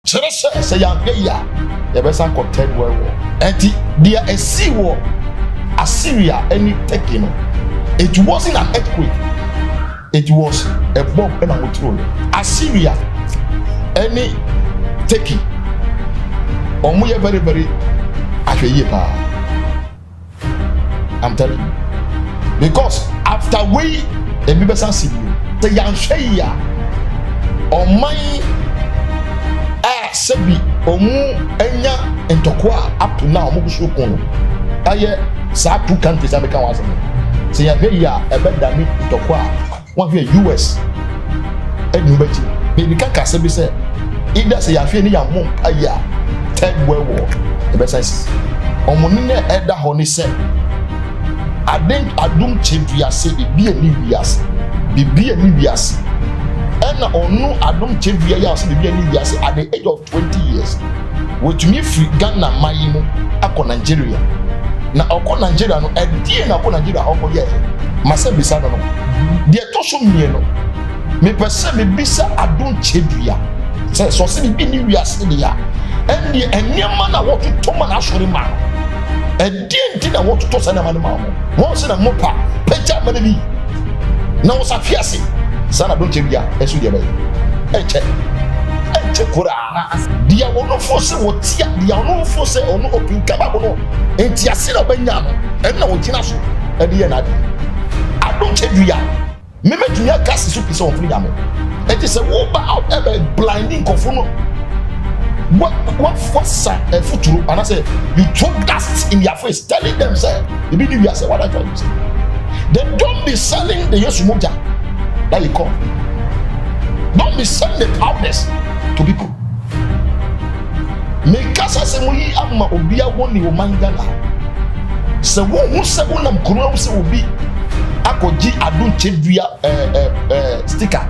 Kyerɛ sɛ yɛanhwɛ yi a yɛbɛsan kɔ third world war. Enti deɛ ɛsi wɔ Assyria and Turkey no, it wasn't an earthquake, it was a bomb and a motor. Assyria and Turkey omo very very ahweye pa. I'm telling you, because after we ebi besan sibi the yanhwe ya oman sebi omu enya ntokwa up to now omo gusu kono aye sa two countries America was say yanhwe ya ebedami ntokwa one here US enu bechi baby kaka sebi say either say yanhwe ni yamon aya third world war ebesan omo ni na eda ho ni say adom cheviase bibia ni wiase and onu adom chevia ya so bibia ni wiase at the age of 20 years with me free Ghana mayimu akọ Nigeria na akọ Nigeria no edie na akọ Nigeria akọ ye masa bisa no de to so mie no me pese me bisa adom chevia say so se bi ni wiase ni ya and the eniama na what to man asori ma edie na what to say na ma no ma won se na mopa peja ma bi na wo sa fiase sana don chebia esu de ba eche kura dia wono force wotia dia wono force ono opin kaba bono enti ase na banya no en na wogina so e de na de adon chebia me metunya gas so pisa on freedom enti se wo ba out e blinding kofuno what futuro and I say you throw dust in their face telling them say you be you say what I tell you say then don't be selling the Yosumoja that you call. Don't be selling the powders to people. Make us say we ama obia woni wo mangana. Se wo hu se wo nam kuro se obi akoji adun chedua sticker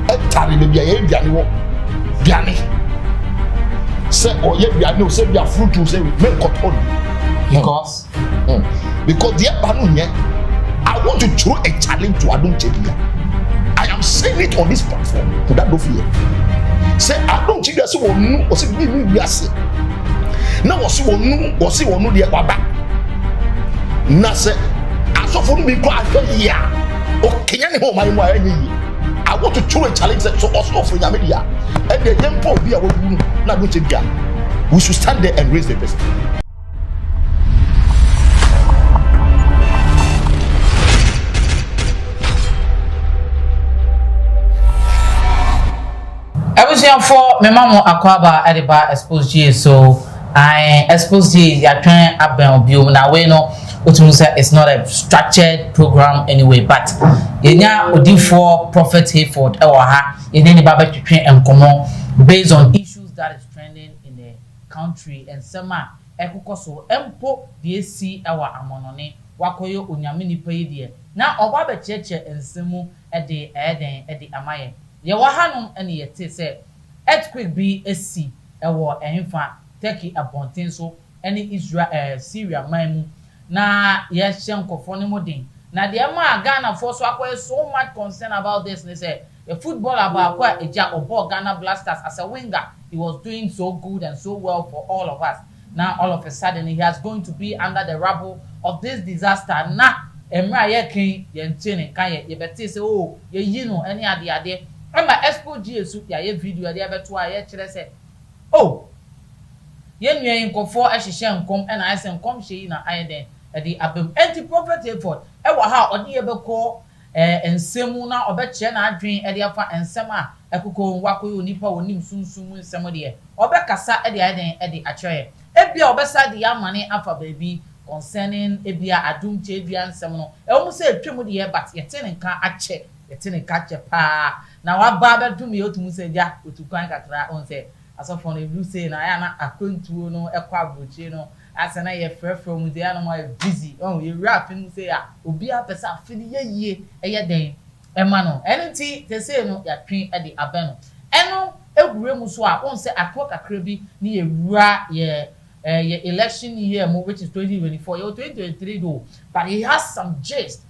e tare be bia ye biane wo biane. Se oye biane o se bia fruit o se make cut on because the banu nye I want to throw a challenge to Adom Chedua. I am saying it on this platform without no fear. Say Adom Chedua say wonu o say bi wiase. Na wo say wonu de baba. Na say asofo no bi kwa ahwe ya. O kenya ne ho man wa anyi. I want to throw a challenge so also for Yamedia. And the tempo bi a wo na Adom Chedua. We should stand there and raise the person. I was here for my mama Akwaba at the bar Xposed, so I Xposed ya trying up and view now we know what to say it's not a structured program anyway, but yenya odi for Prophet Hayford ewaha yenya ni baba to train and come based on issues that is trending in the country and sema ekokoso empo DSC ewa amonone wakoyo onyame nipa yedie na oba be cheche ensemu ede amaye ye wa hanom ene yete se earthquake bi esi ewo ehfa Turkey abonten so ene Israel Syria man na ye hyenkofo ne modin na de ma Ghana for so akoye so much concern about this ne say a footballer about kwa eja obo Ghana Blasters as a winger. He was doing so good and so well for all of us. Now all of a sudden he has going to be under the rubble of this disaster. Na emra ye kin ye ntene kan ye beti say oh ye yi no any ade Ema Xposed su ya ye video ade abeto a ye kire say oh ye nua nkofo ahihye nkom na ayese nkom hye na ayeden ade abem anti Prophet Hayford e wa ha ode ye beko ensemu na obekye na adwen ade afa ensem a ekoko wakoyo nipa onim sunsun ensem de obekasa ade ayeden ade akye ebia obesa de amane afa baabi concerning ebia Adom Chedua ensem no e wo se etwemu de ye but ye tene nka akye pa na wa ba ba dum ye otumu se dia otukwan kakra on se asofo no blue say na ya na akwantuo no ekwa abrochi no asana ye frefro mu dia no ma busy oh ye rap mu say ya obi apesa afini ye eye den ema no enti te say no ya twen e de abeno eno egure mu so a on se akwa kakra bi ni ye wura ye election year mo which is 2024 ye 2023 though but he has some gist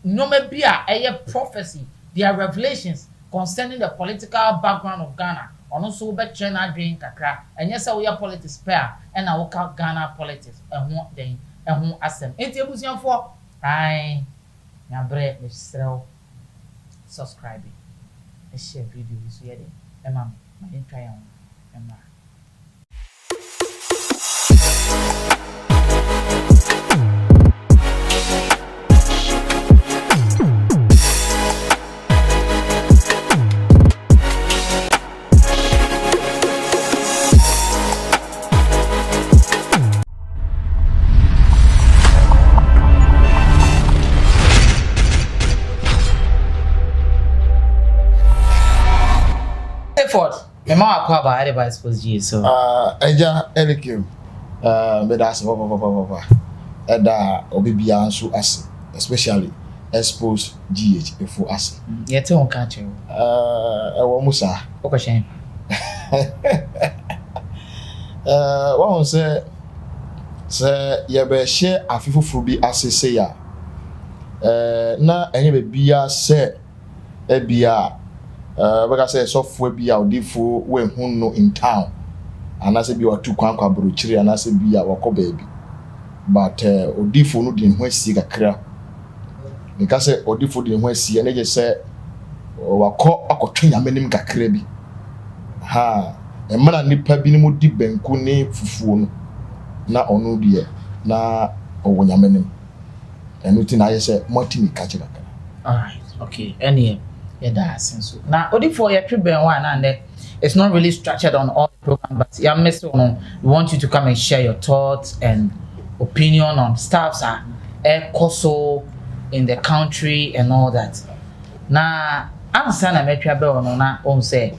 no maybe a prophecy there are revelations concerning the political background of Ghana ono so be train adwen kakra enye se wo ya politics pair e na wo ka Ghana politics eho den eho asem enti ebusianfo ai na bre me srew subscribe e share video so ye den e ma me try am e ma Ford, my mom called by the Xposed GA so. Eja Elikim. Me that's papa. Eda obibia nso ase, especially Xposed GH efo ase. Yete on catch you. Ewo musa. Okoshen. Wa say ye be share afifufuru bi ase say ya. Na enye be bia say ebia beka say software bi a odifo we hu no in town anase bi watu kwankwa brochiri anase bi a wako baby but odifo no din ho asi kakra nika say odifo din ho asi ene je say wako akotwenya menim kakra bi ha emana nipa bi ni mo di banku ne fufuo no na ono die na owonya menim enu ti na ye say motimi kakra. All right, okay, any yeah, that's so. Now, only for your trip one and it's not really structured on all the program, but yeah, Mr. We want you to come and share your thoughts and opinion on stuffs air coso in the country and all that. Now, I'm saying I met your na on say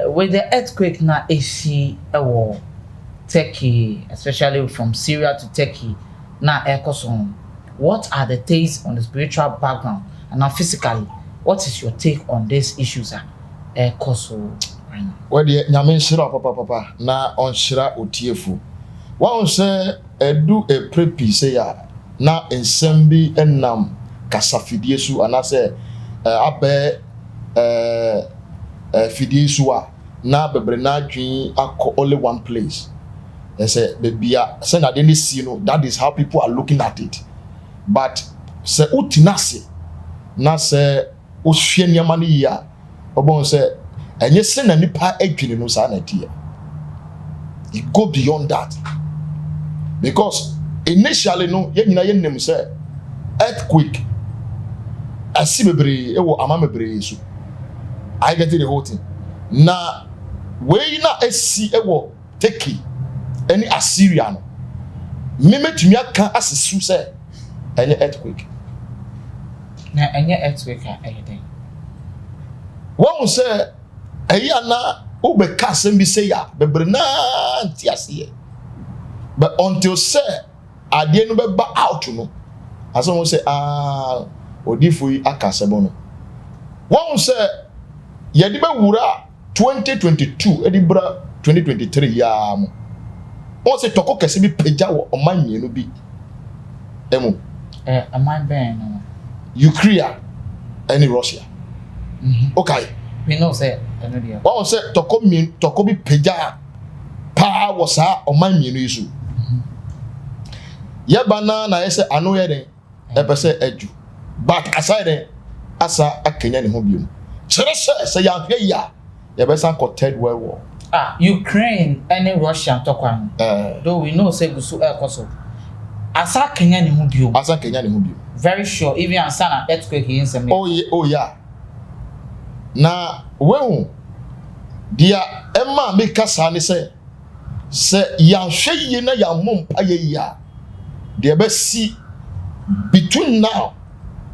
with the earthquake now AC a war Turkey, especially from Syria to Turkey, now air coso. What are the takes on the spiritual background and now physically? What is your take on these issues? Koso right now. Well, the nyame shira papa na on shira otiefu. One say do a prepi say ya na ensembi enam kasafidie su anase abe fidie su a na bebre na adwen akọ only one place. They say bebia say na dey see no, that is how people are looking at it. But say utinase na say ohwe niam na ya obon say enye se na nipa adwene no sa na tie. It go beyond that because initially no ye nyina ye nem say earthquake asibebre ewo amamebre so I get the whole thing na we na esi ewo Turkey any Assyria no memetumi aka asesu say enye earthquake na enye earthquake ayeden won say eya na obeka asem bi say ya bebre na antiase but until say ade no be ba out no aso won say odifo yi akasebo no won say ye de be wura 2022 edibra 2023 ya mo won say toko kese bi peja wo oman mienu bi emu aman ben no Ukraine and Russia. Okay. We know say no dia. Won say toko bi peja pa was o man mienu isu. Ye bana na ye say anu ye den e pe say aju. But aside den asa akenya ne ho biom. Chere say ya hwe ya ye be san ko third world war. Ukraine and Russia tokwan. Though we know say gusu koso. Asa Kenya ne ho biom. Asa Kenya ne ho biom. Very sure even ansana earthquake in some. Oh yeah. Na wehu dia emma make kasa ne say ya hwe yi na ya mompa ye ya. Dia be see between now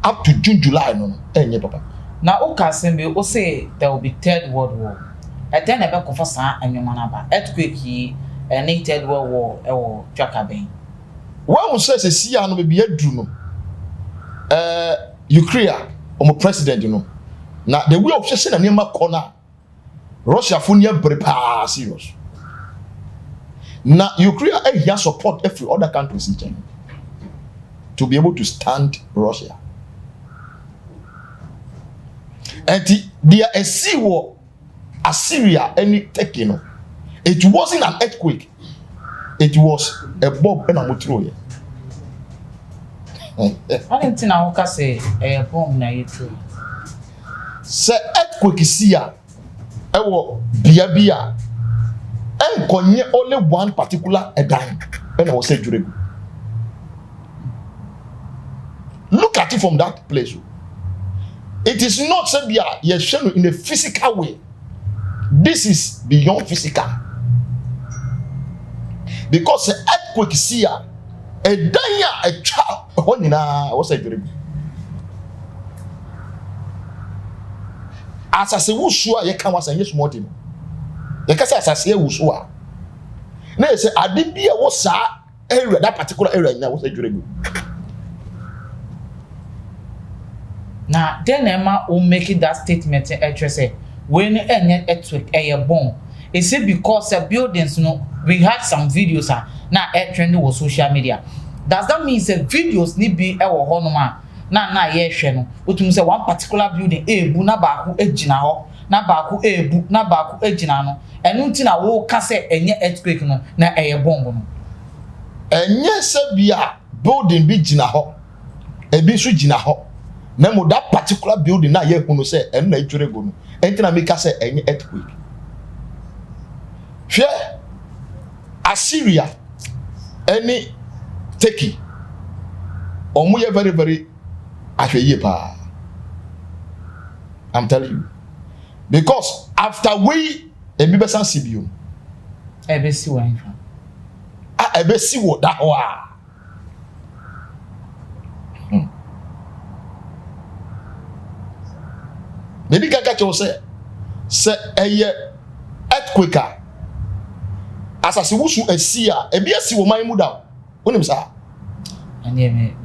up to June July no enye papa. Na o kasembe o say there will be third world war. And then ebe ko fasa anwoma na ba. Earthquake yi any third world war e wo twaka ben. One say see ya no be adru no. Ukraine omo president you know. Na the way of say na nema corner Russia funia brepa serious. Na Ukraine here support every other countries in China to be able to stand Russia. And there a sea war Assyria any Turkey no. It wasn't an earthquake. It was a bomb and a motor. I didn't think I could say a bomb na true. Say earthquake is here. Ewo bia. And konye only one particular dime. And I was say durable. Look at it from that place. It is not said you're shown in a physical way. This is beyond physical. Because the earthquake is here. A danya a child. What's it? As I say, Wusua, you can't say yes more. You can say, as I say, Wusua. Now, say, I didn't be a wasa area, that particular area. Now, what's it? Now, then Emma will make it that statement. Say, when any earthquake, a bomb. Is it because the buildings, we had some videos, now trending was social media. Does that mean the videos need be our honoma? Na yes, no. Utum say one particular building, bu na baku ejina ho, na baku bu na baku ejina no. Enu nti na wo ka say enye earthquake no na bomb no. Enye se bia building bi jina ho. Ebi so jina ho. Na mo that particular building na ye hunu say enu na etwere go no. Enti na me ka say enye earthquake. Hwe Assyria any Turkey. Omo ye very very I'm telling you. Because after we a bibesan CBU. Ebesi wa. Ebesi wo that wa. Maybe kaka cho say eye earthquake. Asase wusu esia, ebi esi wo man mu da. Onim sa. Ane me.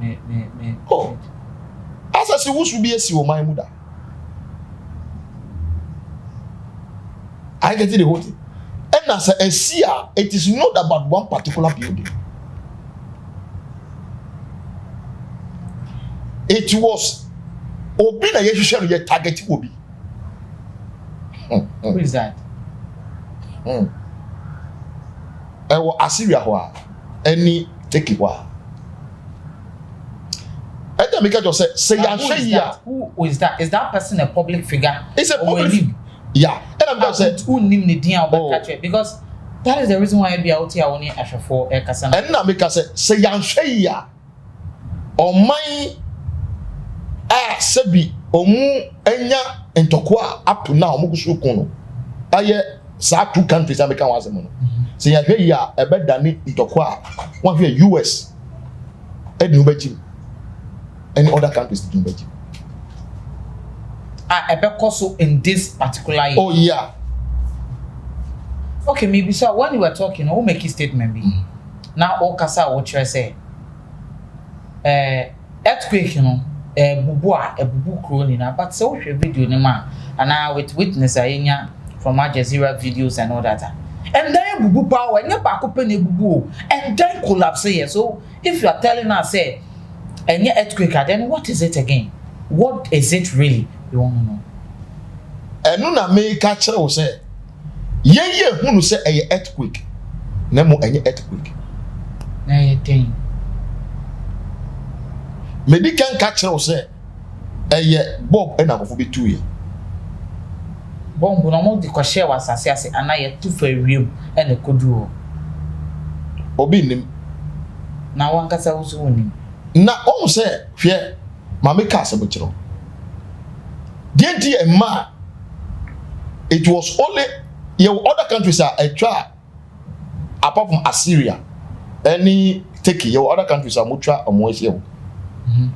Oh. Asase wusu bi esi wo man mu da. I get the whole thing. And as a seer, it is not about one particular building. It was Obi na Yeshua ye target Obi. Who is that? Assyria wa any take it wa. And then make just say who is that? Is that person a public figure? It's a public figure. Yeah. And I'm just saying who name the dia about because that is the reason why I be out here only for Kasana. And now make us say yanhwe or my sebi omu enya entokwa up to now omugusu kono. Aye sa two countries America was mono. Say yanhwe ya ebe dani entokwa one here US edi ubejim. Any other countries do ubejim. Also in this particular year. Oh yeah. Okay, maybe so when you were talking, who make a statement be? Now all kasa what you say. Earthquake, bubu crony na, but so video ni man, and now with witness from Al Jazeera videos and all that. And then bubu power, and you back up in bubu, and then collapse here. So if you are telling us say, and your earthquake, then what is it again? What is it really? You want to know? And no make catcher will say, ye who say a earthquake. Nemo any earthquake. Na ye thing. Medical catcher will say, a Bob and I will be 2 years. Bomb no more the share was assassin and I two for real and a could do. Obinim. Now one cassa also winning. Now all say, fear, Mammy Castle Butcher. Dear ma, it was only your other countries are a try apart from Assyria. Any Turkey, your other countries are mutra or Moesio.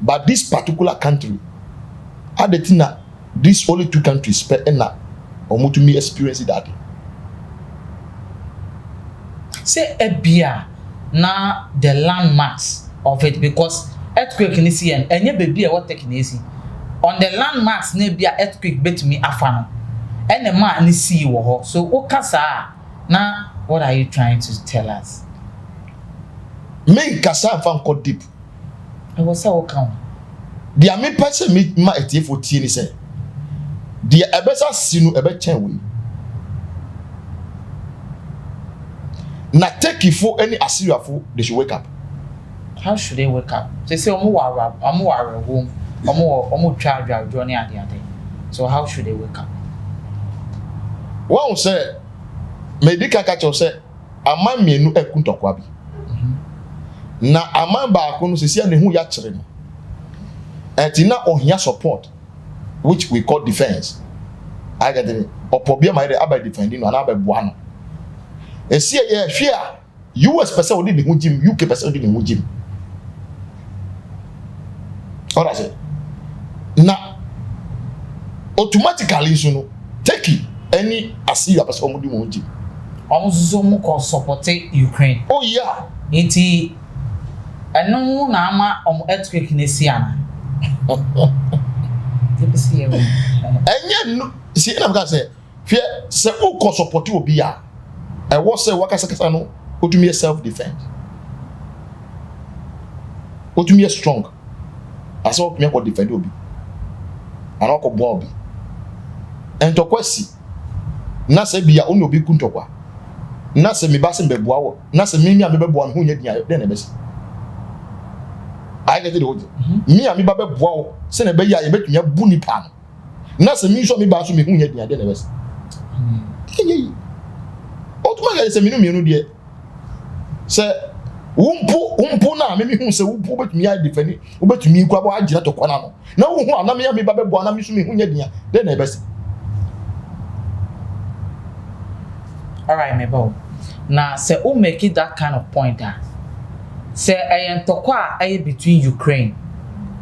But this particular country, had the thing these only two countries spend or mutumi experience that. Say a beer now the landmarks of it because earthquake in this year and your baby what taking easy. On the landmarks near be earthquake bet me afano. And the man ni see you so okasa now what are you trying to tell us? Me kasa fan ko deep. I was so count. The me person me ma etie for tie ni say. The ebesa sinu ebe chen we. na Turkey for any Assyria for they should wake up. How should they wake up? They say home, child journey at the other. So how should they wake up? One say, medical catcher say, "Ama me no ekuntokwabi." Na ama ba ko no sisi ne hu ya kire no. Etina ohia support, which we call defense. I get it. Opobia my about defending and about buano. And see a fear US person did the gym, UK person did the gym. All I say. Now, automatically, you know, Turkey, any Assyria person would do gym. Almost so much support Ukraine. Oh, yeah. Iti, and no nama earthquake in Syria. And yet, see, I'm going to say, fear, say, who can support you be ya? I was say, what I say, no, to me self defense. To me strong. I saw me ko defend obi. And ko bo obi. And to kwesi. Na se bia onu obi kuntokwa. Na se me ba se mbeboa wo. Na se me a me beboa no hu nya dia den na be se. I get it old. Me a me ba beboa wo se na be ya ye betunya bu nipa no. Na se me so me ba so me hu nya dia den na be se. Automatically se me no me no de. Se umpu na me hu se umpu betumi ya defend ubetumi kwa ba agira to kwana no na wo hu ana me ya me ba bebo ana me so me hu nya dia den na ebese. All right, Mebo. Now, say, who make it that kind of point? Say, I am talking between Ukraine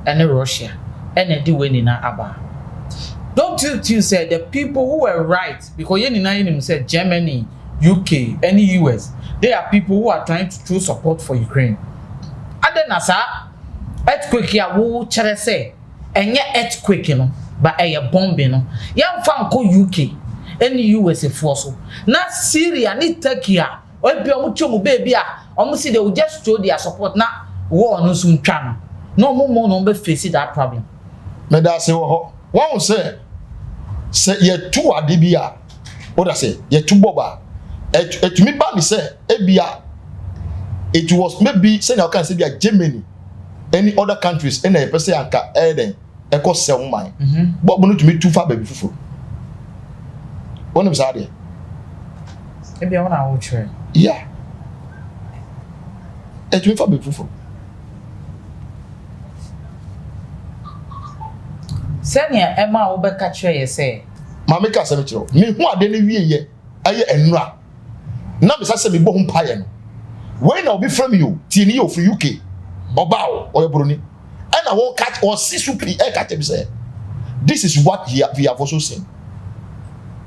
and Russia, and the winning Abba. Don't you say the people who were right because you said Germany, UK, and the US, they are people who are trying to show support for Ukraine. And then, as earthquake here, who say, and yet earthquake, but a bombing, young fan called UK. Any US force na Syria ni Turkey or be omucho baby almost see they will just show their support na war no soon twan no more no be face that problem me da say wo one say ye two adibia what I say ye two boba etumi ba me say ebia it was maybe say na can say bia Germany any other countries any person anka eden e ko sell mine but no to me too far baby fufu. One of Sadia. Maybe I want to watch. Yeah. It will be fruitful. Senior Emma will be catcher, you say. Mamma Casamito. Me who are then ye, aye and ra. Now, besides me, bone pie. When I'll be from you, Tinio for UK, or bow, or Bruni, and I won't catch or see soup, catch him say. This is what we have also seen.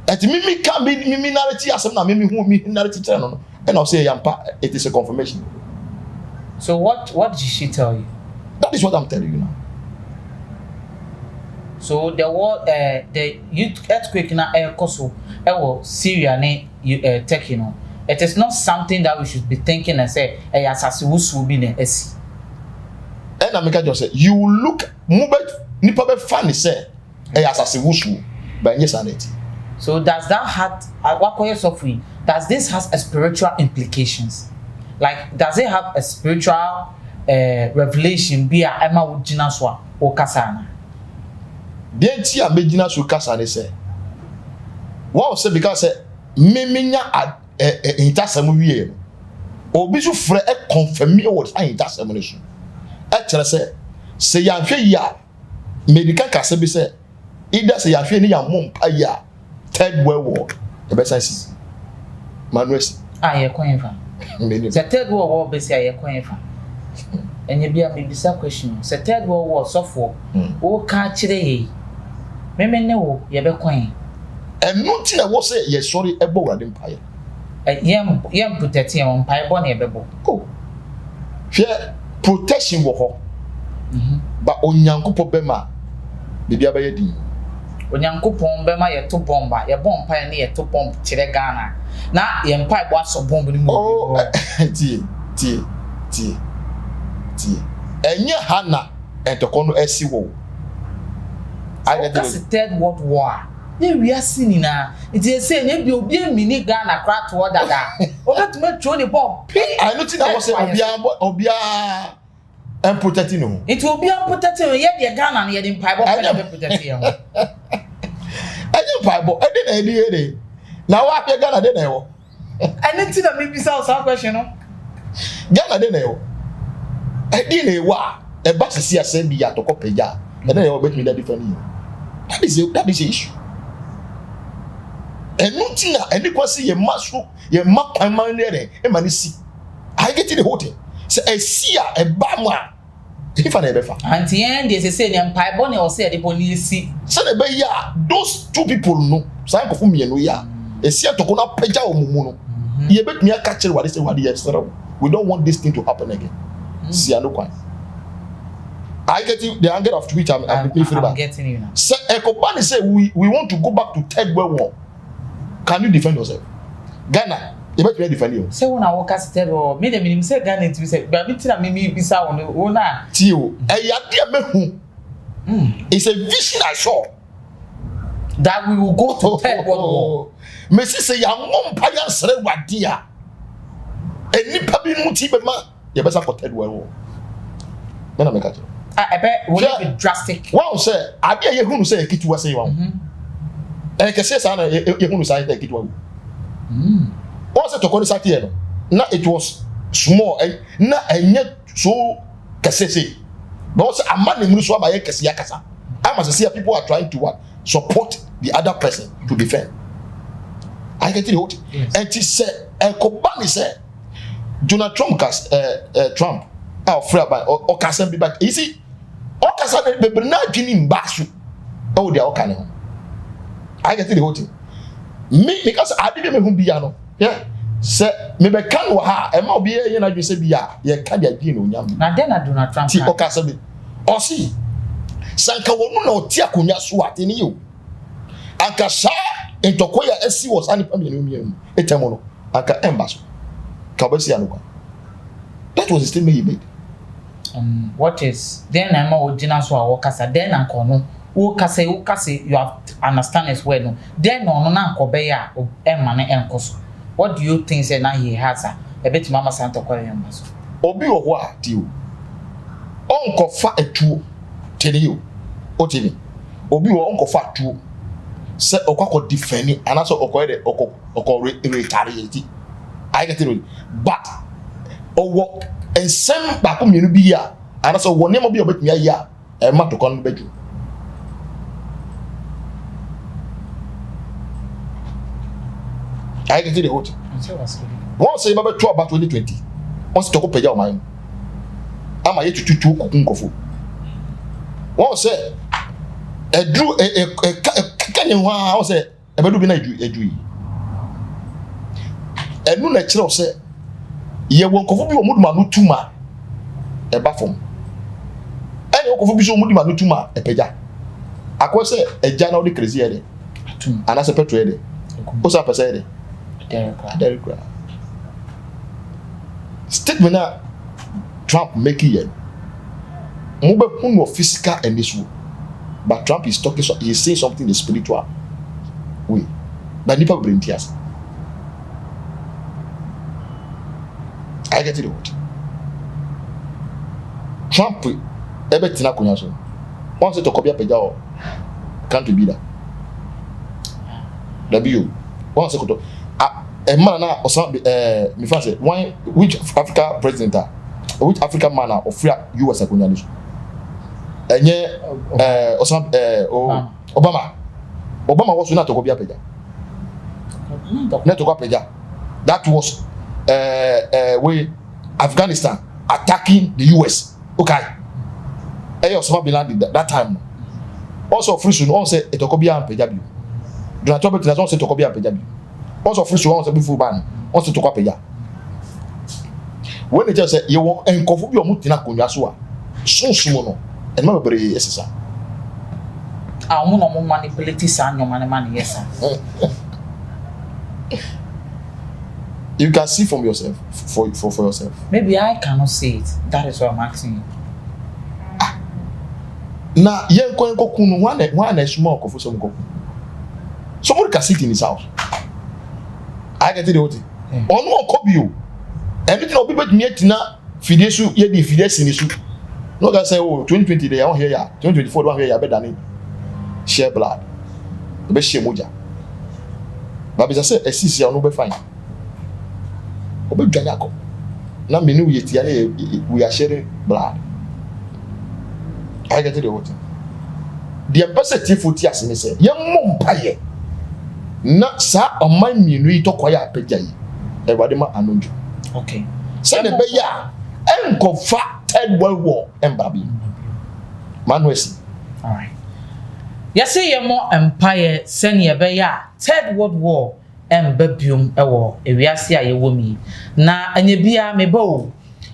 And me can be minority as na me who minority channel and I'll say it is a confirmation. So what did she tell you? That is what I'm telling you now. So the war the earthquake na koso Syria ne Turkey no. It is not something that we should be thinking and say asase wusu bi na esi. And America just say you look mobile nipa be fan say asase wusu by insanity. So does that have does this has a spiritual implications? Like does it have a spiritual revelation be a Emma Wujina Swa or Kasana? Bien tia Bejina Su Kasane say. What say because meminya intasemu wie. Obi so frɛ confirm me what I intasemu ne so. E kyerɛ sɛ yahwe ya medical kase bi sɛ either sɛ yahwe ne ya mompa ya third world war the best I see manuesi ye kwenfa the third world war be say ye kwenfa enye bia me bisa question the third world war sofo o ka kire ye me ne wo ye be kwen enu ti na wo say ye sorry ebo wrade mpaye yem protect yem mpaye bo na ye bebo oh fear protection wo ho ba onyankopɔ bema bibia ba ye din onyankopɔn bɛma yɛ to bomba yɛ bɔ mpa ne yɛ to bomb kyerɛ Ghana na yɛ mpa bɔ aso bomb ne mu oh tie enye hana entoko no asi wo that's the third world war ne wiase nina it is say ne bi obi mini Ghana kra to dada Oga to make throw the ball. I noticed that was obia and protecting him. It will be protecting yet the gun and yet in pipe protecting him. I didn't Bible. I didn't idea. Now I can Ghana didn't know. I didn't see that maybe some question. Ghana didn't know. I didn't know what a bus is here send me at to copy ya. And then they will make me that different. That is the issue. And nothing and you can see a mushroom, your map and man there, and man see. I get in the hotel. Say I see a bama. If I never found. At the end, they say them pipe bonnet or say the police see. So the bay ya, those two people know. Some of whom you know ya. A see to go up peja or mumu. You bet me a catcher what is the what we don't want this thing to happen again. See, I know quite. I get you the angle of Twitch. I'm getting you now. So Ekobani say we want to go back to Third World War. Can you defend yourself? Ghana, you bet me defend you. Say when I walk as Third World, me the minimum say Ghana to say, but me tell me bisa on the owner. Tio, it's a vision I saw that we will go to Third World War. Messi say ya mom paya sere wadia. Eni pabi muti be ma, you better for Third World War. Then I make it. I bet will be drastic. Wow, say, I be a who say kitu say one. And can say sana you who say that kitu. Once to call sati no. Na it was small na enye so kase. But also a man in so abaye kase yakasa. I must see people are trying to what support the other person to defend. I get it. Yes. And he said, Kobani said, Donald Trump Trump. Free by or can be back. You see, or can be not getting basu. Oh, they are okay. I get the whole thing. Me because I didn't even be ano. Yeah. Say maybe can wa e ma obi e na dwe se bia ye ka dia bi no nyam. Na den na Donald Trump. Ti o ka se bi. O si sanka wonu na o ti akonya so ate ni yo. Anka sha entokoya esi was ani pa me no miam. Etemo no. Anka embaso. Ka ba si ano. That was the statement he made. What is then I'm original so I kasa then anko no wo kasa you have understand as well no then no na anko be ya e mane enko so what do you think say na he has a bit mama santo kwere yamba so obi wo ho a ti o onko fa etuo tele yo o tele obi wo onko fa tuo se okwa defend ana so okwa de okwa retaliate I get it but owo ensem ba ko mienu bi ya ana so woni mo bi obetumi ya e ma to kon beju I get it hot once say baba to about 2020 once to ko peja o man ama ye tututu okunkofo once say edru kanye ho a once say e bedu bi na edu yi enu na kire o say ye won kofo bi o muduma no tuma e ba fom ene o kofo bi so muduma no tuma e peja akose eja na o de crazy e de atum ana se petro e de o sa pesa e de derek statement na Trump make here mo be hunu physical and this way but Trump is talking so he is saying something in the spiritual way but nipa brain tears I get it out. Trump ebetina kunya so. Once to copy peja o can't be that. W once to a man na osan me fa say one which Africa president which African man of free US akunya ni so. Enye osan Obama was not to copy peja. Not to copy peja. That was way Afghanistan attacking the US. Okay. Osama bin Laden that time. Also free soon on say etokobia and peja bi. Donald Trump na say etokobia and peja bi. Also free soon on say before ban. On say tokwa peja. When they just say you want enkofu bi omutina konwa so a. Sunsumo no. And ma bebre esesa. Ah mo no mo manipulate san your man yes sir. You can see from yourself for yourself. Maybe I cannot see it. That is what I'm asking you. Na yen ko kunu one small kofu so mko. Somebody can sit in his house. I get it. ono okobio anything obi bet me atina fidesu ye di fidesi ni su no ga say oh 2020 dey won here ya 2024 don here ya bedane share blood be share moja ba be say esisi ya no be fine obi dwan akọ na menu ye tia we are sharing blood I get the whole thing the ambassador foti asene say ye mompaye na sa oman minu yi to kwaya apagya yi Ewade ma anonju. Okay. Say the beya enkofa third world war embabi. Manwesi. All right. Yes, say more empire send ye beya third world war embabium ewo ewiase a ye womi. Na anye bia mebo.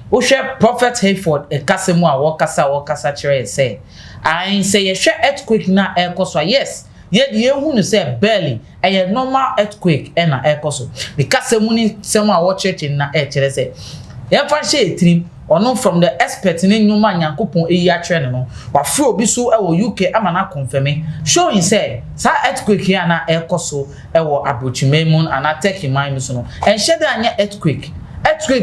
Wo hwe prophet Hayford ekasemu a wo kasa kire say. I say ye hwe earthquake na ekoso. Yes. Yet ye hunu say barely a normal earthquake na ekoso because semuni semu a watch church na kire say ye fa she trim ono from the expert ni nyuma nyankopon eyi akire no wa fro obi so e wo UK ama na confirm showing say sa earthquake here na ekoso e wo abrochimemun and attack him so no en shede anya earthquake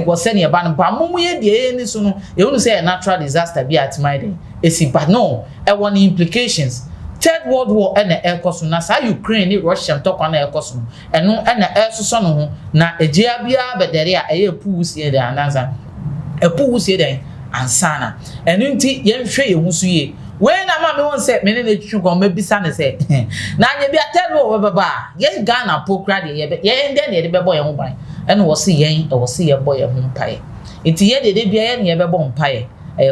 was send ye ban ba mumu ye de ni so no ye hunu say a natural disaster bi at my day esi but no e won implications. Third World War and the Aircosu na sa Ukraine ni Russia talk on Aircosu and no and the air so no na ejia bia bedere a eye pu sie de ananza e pu sie de ansana enu nti ye hwe ye husu ye we na ma me won say me ne twetwu ko ma bisa ne say na anya bia third war baba ye Ghana pokra de ye nde ne de bebo ye ho ban ene wo se ye ye boy ye ho mpae nti ye de bia ye ne ye bebo mpae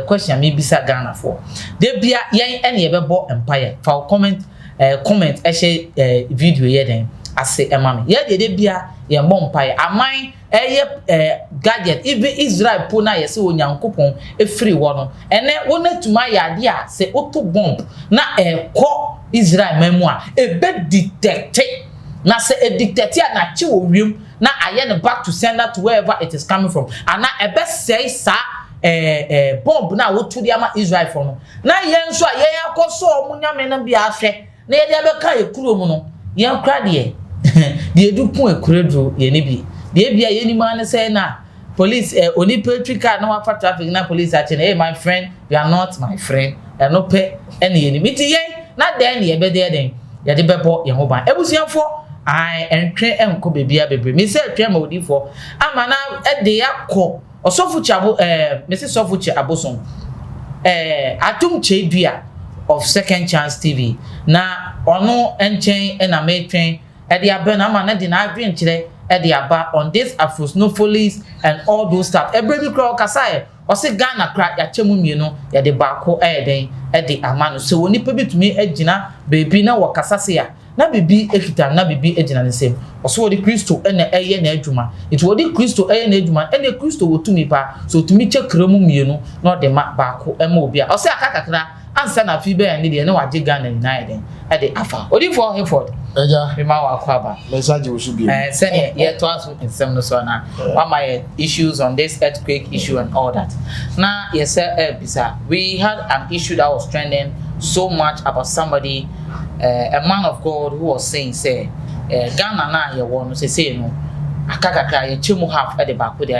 question me bisa Ghana for de bia yen ene ye bebo empire for comment video ye den ase emame ye de bia ye mo empire aman gadget even Israel po na ye se onyankopon free wo no ene wona tuma ya de a se auto bomb na ko Israel memu a be detect na se detect na chi wo wiem na aye ne back to sender to wherever it is coming from and na be say sa bomb na wo to dia Israel for no na yen so yen akoso omunyame na bia ahwe na ye dia be ka ekuro mu no yen kra de de edupun ekuredro ye ne bi de bia ye ni man say na police oni petrika na wa traffic na police ache na hey my friend you are not my friend and no pe ene ye ni miti yen na den ye be de den ye de bebo ye ho ban ebusianfo ai entwe enko bebia bebre mi say twa ma odi for amana e de yakọ Osofuchi Mrs. Sofuchi Aboson ADOM KYEI DUAH of Second Chance TV na ono enchen na metwen e de aba na ma na de na adwen kire e de aba on this Afrosnowfolies and all those stuff ebrebi kro kasa o se Ghana kra ya chemu mienu ya de baako den e de amano so woni pe bitumi agina bebi na wakasa se ya na bibi ekita na bibi ejina ne sem oso wodi Kristo ene eye na adwuma it wodi Kristo eye na adwuma ene Kristo wotumi pa so tumi chekremu mienu na de ma baako ema obi a oso akakakra ansa na fi be ya ne de ne waje Ghana ni na eden e de afa odi for Hayford eja be ma wa kwaba message wo su bi send ye to ask nsem no so na what my issues on this earthquake issue and all that na yes bisa we had an issue that was trending so much about somebody a man of God who was saying say Ghana na ye won say no akakakra ye chemu half at the back with the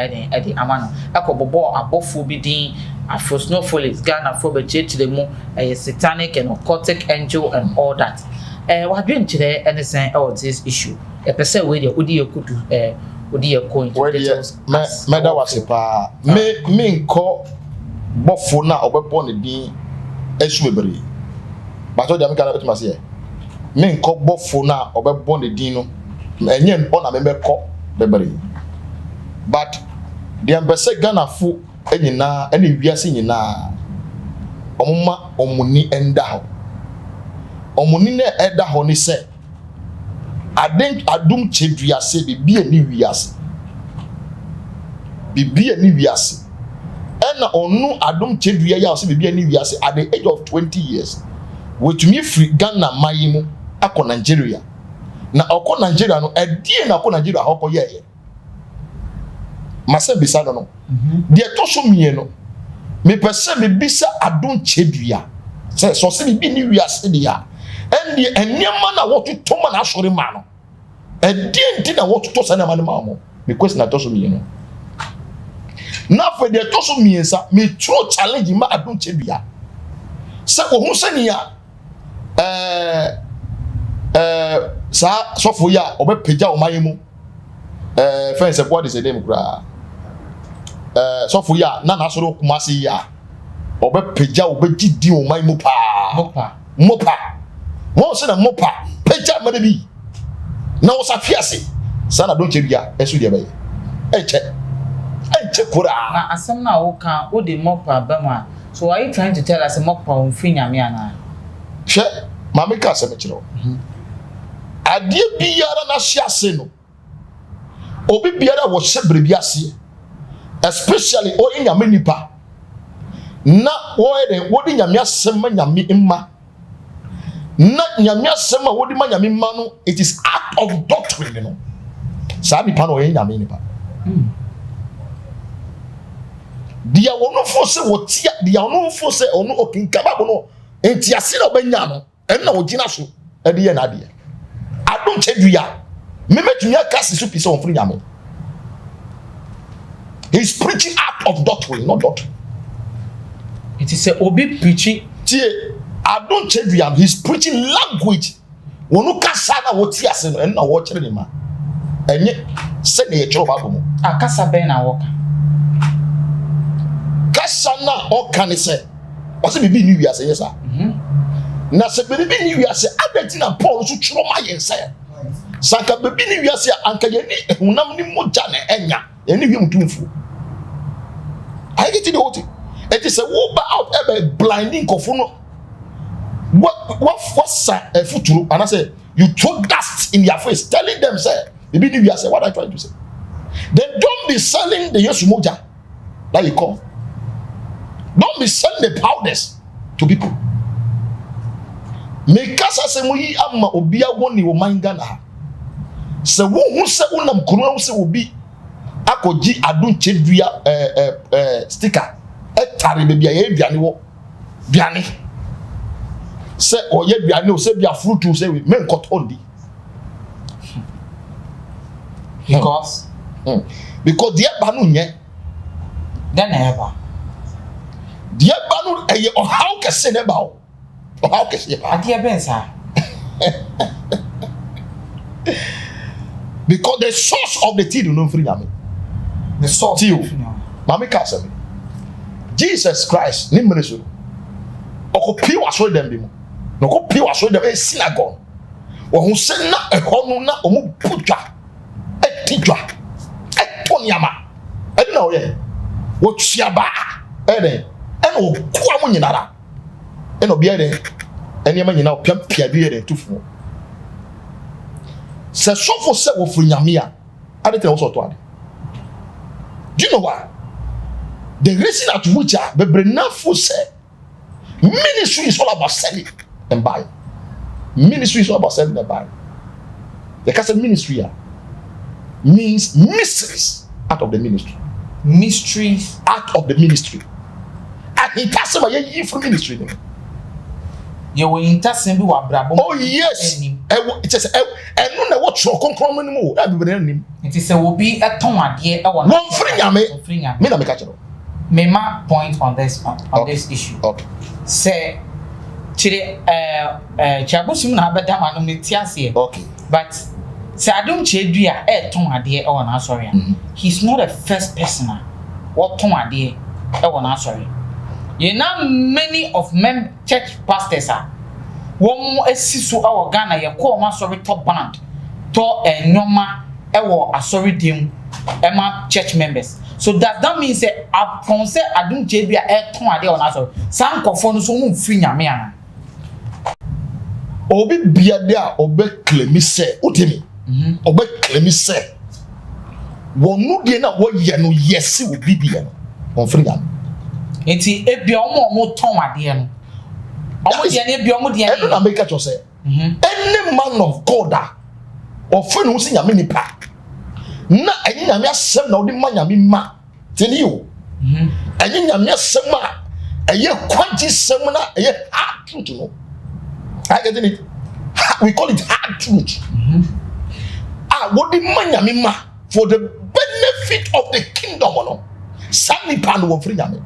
amano akobobo abofu bi din Afrosnowfolies Ghana for be chile a satanic and occultic angel and all that what been today anything about this issue a person wey dey odi ekudu odi ekon me da wase pa me nko bofo na obebo ne din esu bebre but o dem kana betima se me nko bofo na obebo ne din no enye mpo na me meko bebre but the embassy Ghana fu enyina ene wiase nyina omuma omuni enda ho omuni ne eda ho ni se ADOM KYEI DUAH se bibia ni wiase ena onu ADOM KYEI DUAH ya se bibia ni wiase at the age of 20 years which me free Ghana mayimu akọ Nigeria na akọ Nigeria no edie na akọ Nigeria akọ ye mase bisa no de to so mie no me pese me bisa ADOM KYEI DUAH se so se bi ni wiase de ya eniema na wotu to ma na asore ma no edie nti na wotu to se na ma ne ma mo me question na toso me no na for the toso me nsa me true challenge ma Adom Kyei se wo hu se ni a sa sofo ya obepeja o mayemu friends e what is the name kra sofo ya na na soro kumasi ya obepeja obegidi o mayemu pa mopa won se na mopa peja ma de bi na wo sa fiase sa na Adom Kyei bia esu de be enche kura na asem na wo kan wo de mopa ba ma. So are you trying to tell us mopa on free nyame ana? She mama ka asem kiro adie biara na hyiase no obi biara wo hye brebi ase especially o nyame nipa na wo de wo de nyame asem ma nyame imma na nyame asem a wo de ma nyame imma no it is out of doctrine no sa nipa no o nyame nipa dia wono force wo tia dia wono force ono okinka ba no enti ase na obanya no en na wo gina so e de ye na de Adom Kyei Duah me metumi akase so pise on free nyame. He's preaching out of doctrine, not doctrine. It is a obi preaching tie Adom Kyei Duah, he's preaching language wono kasa na wo tia ase no en na wo kire ni ma enye se ne ye kiro ba bomo akasa ben na wo ka kasa na o kan se o se bibi ni wiase yesa na se bibi ni wiase adati na Paul so kiro ma yense sanka bibi ni wiase anka ye ni hunam ni moja na enya ye ni wiem tumfu I get it hoti it is a wo ba out e blinding kofu no what sa futuru and I say you throw dust in their face telling them say bibi ni wiase what I trying to say then don't be selling the yesu moja that you call. Don't be selling the powders to people. Make us say we ama obia woni wo manga na. Se wo hu se unam kunu se obi akoji Adom Kyei Duah sticker tare be bia ye aduane wo duane. Se o ye aduane o se bia fruit se we men kotondi. Because the ba no nye then ever dia banu eye o how kese ne ba o how kese ba adia ben sa because the source of the tea do not free nyame the source tea mama ka say Jesus Christ ni ministry o pi wa so dem bi mu no ko pi wa so dem e synagogue wo hu se na e ho no na o mu putwa e tidwa e tonyama e na o ye wo twiaba e den eno kwa mo nyinara eno bia de enema nyina opia bia de tufu se sofo se wo furu nyame a adete wo so to ade do you know why the reason at which bebrena say ministry is all about selling and buying. Ministry is all about selling and buying. The case ministry means mysteries out of the ministry. Mysteries out of the ministry. And it has some ye from ministry. You will intercede with Abraham. Oh yes. It is no na what so konkron mu that be nim. It is a will be a ton adie e won. One free nyame. Me na me catch no. Me ma point on this this issue. Okay. Say chire chabusum na abeda ma no metiase. Okay. But say Adom Kyei Duah e ton adie e won asori. He's not the first person what ton adie e won asori. You know many of church pastors are one esisu our Ghana ye call ma sorry top band to enyoma e wo asori dim ema church members. So that means say upon say Adom Kyei Duah e ton ade on asori san kofo no so mu free nyame ana obi biade a obe claim say utimi obe claim say wonu de na wo ye no yesi obi bia no on free nyame. Enti ebia omo ton ade no omo de na ebia omo de na na make it say any man of God of no si nyame nipa na enyi nyame asem na odi ma nyame ma teni o enyi nyame asem a eye kwanti sem na eye hard truth no I get it we call it hard truth wodi ma nyame ma for the benefit of the kingdom no sani pan wo free nyame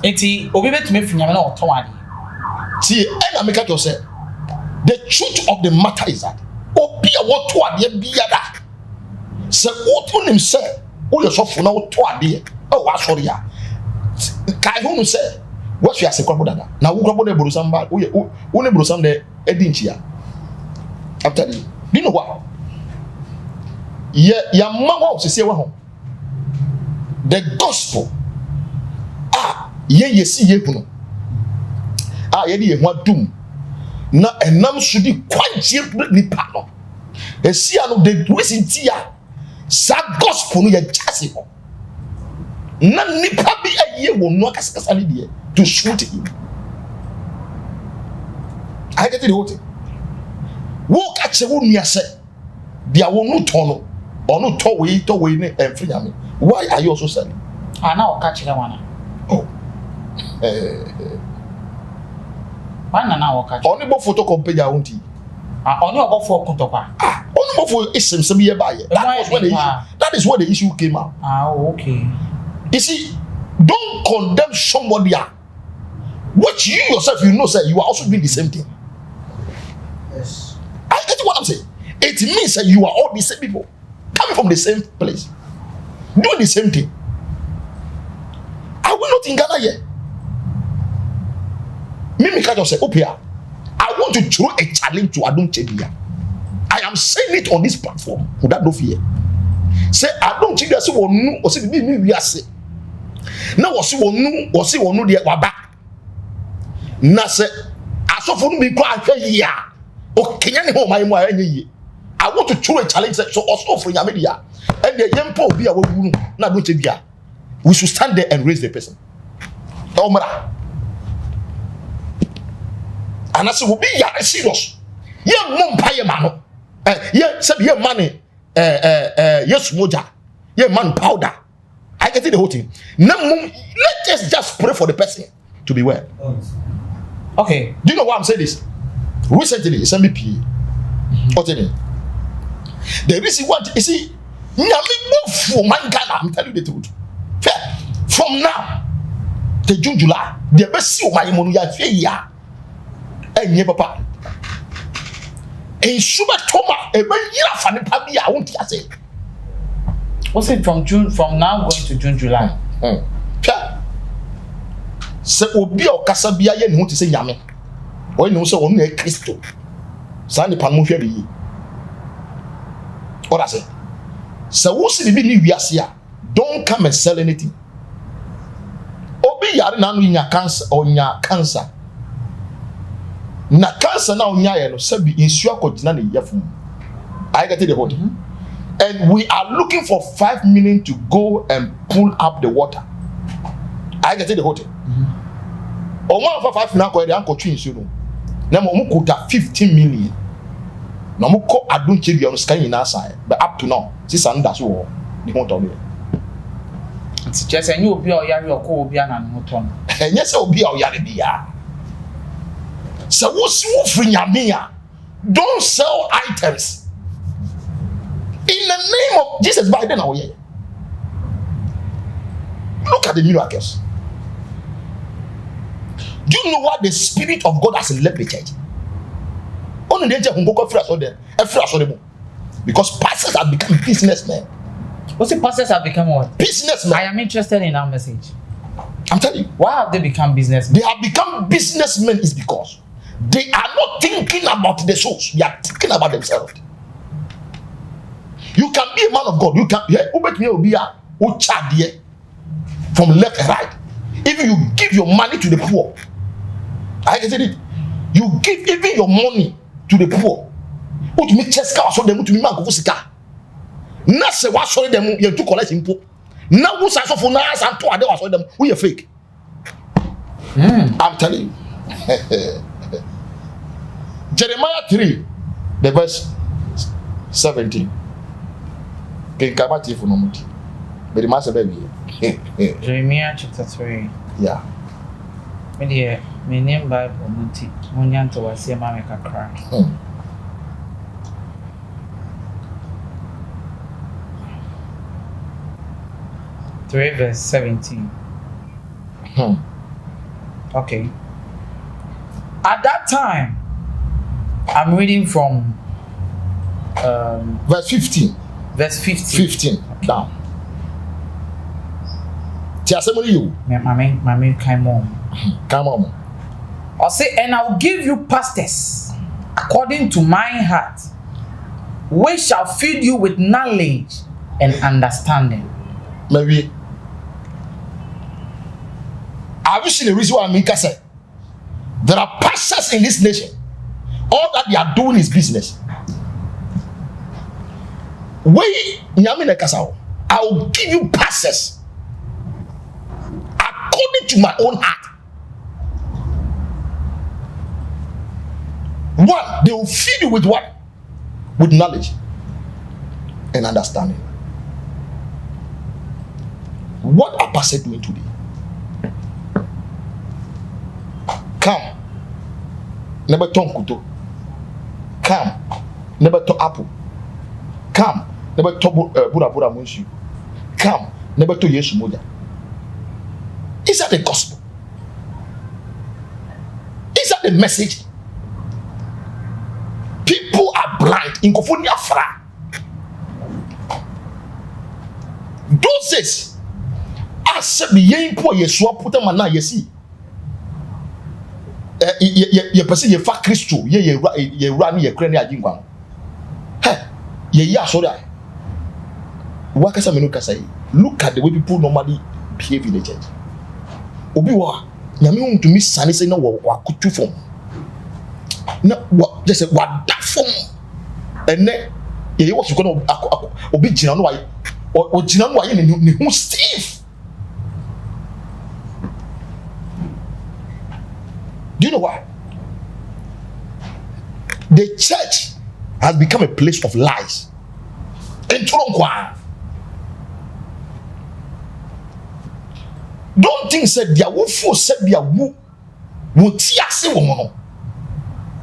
enti obi betumi free nyame na oton ade see ena make to say the truth of the matter is that obi a wo to ade biada se otunim se wo ye sofo na wo to ade o wa sori ya kai hu se what you say kwabo dada na wo kwabo de borosam ba wo ne borosam de edinchia after you know what ya mama se se wa ho the gospel ye si ye hunu ye de ye ho adum na enam so di kwanje ni pa no esia no the reason tia sa gospel no ye jase ho na nipa bi aye wo no akasakasa ni de to shoot him I get the whole thing wo ka che wo nua se dia wo no to no ono to we ne enfri nyame why are you also selling na o ka che wana oh wana na o ka che oni bo photo compare ya wonti oni obo fo kuntokwa oni bo fo isim ye ba ye that is where the issue came out okay you see don't condemn somebody which you yourself you know say you are also doing the same thing. Yes, I get what I'm saying. It means that you are all the same people coming from the same place doing the same thing. Are we not in Ghana yet? Me can't just say Opia, I want to throw a challenge to ADOM KYEI. I am saying it on this platform without no fear. Say ADOM KYEI say wonu o say bi mi wi ase na wo say wonu de waba na say asofo no bi kwa ahwe yi a o kenya ne ho mai mu anya yi. I want to throw a challenge so also for nyame dia and the yempo obi a wawu na ADOM KYEI we should stand there and raise the person. Omra and I say we be serious ye mum paye ma no ye say ye money yes moja ye man powder I get the whole thing now let us just pray for the person to be well. Okay, do you know why I'm saying this? Recently it's MVP the reason what you see nyame for man Ghana I'm telling you the truth from now to June July the best see my monu ya fe ya enye papa en suba toma e be yira fa ne pa bia won tia say what's it from now going to June July se obi o kasa bia ye ne ho ti say nyame o ne ho say won na Kristo sa ne pa mo hwe bi what I say so wo si bi ni wiase a don't come and sell anything obi yare na no nya cancer na cancer na onya ye no sabi insu akogina na yefum I get the whole and we are looking for 5 million to go and pull up the water. I get the whole o mo fa 5 na ko e anko twi insu no na mo kuta 15 million na mo ko ADOM KYEI no scan ina sai but up to now sisanda so wo ni ho to it's just any obi o yare okọ obi ana no to no enye se obi o yare bia so wo si wo free nyame a don't sell items in the name of Jesus by then away. Look at the miracles. Do you know what the Spirit of God has left the church? Only the church go free us them because pastors have become businessmen. What's the pastors have become what? Businessmen. I am interested in that message. I'm telling you. Why have they become businessmen? They have become businessmen is because they are not thinking about the souls. They are thinking about themselves. You can be a man of God. You can be a from left and right. Even you give your money to the poor. I get it. You give even your money to the poor. What make cheska so them to me man go sika. Na se wa sorry them you to collect impo. Na who say so for na and to ade wa sorry them we fake. I'm telling you. Jeremiah 3 the verse 17. Can come at you for no much. But the master baby. Jeremiah chapter 3. Yeah. My name Bible Munti. Munyanto was a mamma cry. 3 verse 17. Okay. At that time, I'm reading from verse 15. Verse 15. 15 down. You. Mami, Come on. I'll say, and I'll give you pastors according to my heart, which shall feed you with knowledge and understanding. Maybe. Have you seen the reason why Mika said there are pastors in this nation? All that they are doing is business. I will give you pastors according to my own heart. One, they will feed you with what? With knowledge and understanding. What are pastors doing today? Come, never talk kuto. Come, never talk apple. Come, never talk Bura Munshi. Come, never talk Yesu Moja. Is that the gospel? Is that the message? People are blind in Kofonia Fra. Those days, I said, the young poor Yesua put them on Yesi. Ye person ye fa Christo, ye run ye crane ajingwan. Hey, ye sorry. Wakasa menuka say, look at the way people normally behave in the church. Obiwa, nyame to me sane say no wa kutu form. Na wa just say wa that form. Ene ye was going to obi jina no wa o jina no wa ye ne hu Steve. Do you know why? The church has become a place of lies. Don't think said their woeful said their woo tiase woman.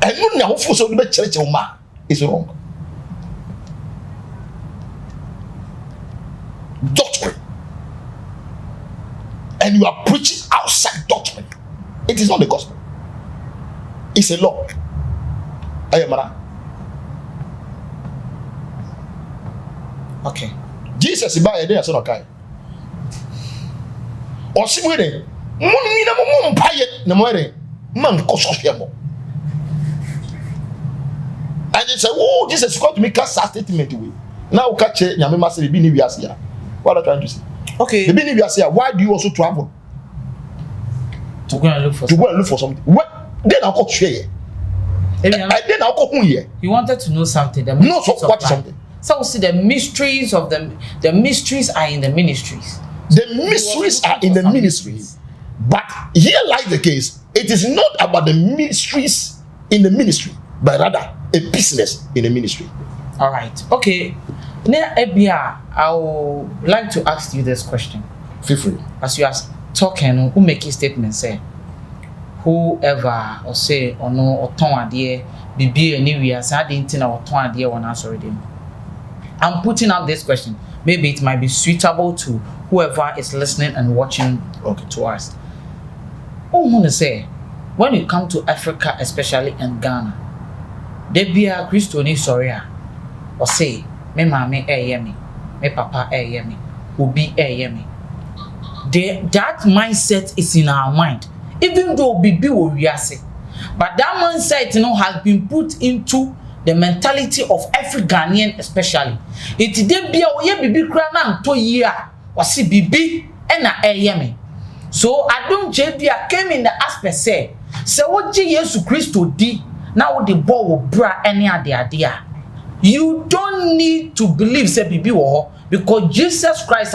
And no now woeful so the church is wrong. Doctrine. And you are preaching outside doctrine. It is not the gospel. It's a law. Okay. Jesus is by a day as okay. Or see where they money no more man cost and they say, oh, Jesus is going to make a statement away. Now catch it, Yamima say, be here. What are you trying to say? Okay. The Bini here, why do you also travel? To go and look for something. What? Then I'll go share. Then I'll go here. You wanted to know something. No, so what is something? So see the mysteries of them. The mysteries are in the ministries. The mysteries are in the ministries. But here lies the case. It is not about the mysteries in the ministry, but rather a business in the ministry. All right. Okay. Now, Ebia, I would like to ask you this question. Feel free. As you are talking, who make a statement say, whoever or say or no or ton idea, be anywhere, so I didn't think or ton idea when I saw it. I'm putting out this question. Maybe it might be suitable to whoever is listening and watching to us. I want to say, when you come to Africa, especially in Ghana, there be a Christian Sεrious or say, me mama me, me papa me, ubi me. That mindset is in our mind, even though bibi we are say, but that mindset, has been put into the mentality of every Ghanaian, especially. It dey be a bibi kra na nto year, wasi bibi na me. So ADOM KYEI came in the aspect say what Jesus Christo di now the ball will bra any idea. You don't need to believe say bibi wo because Jesus Christ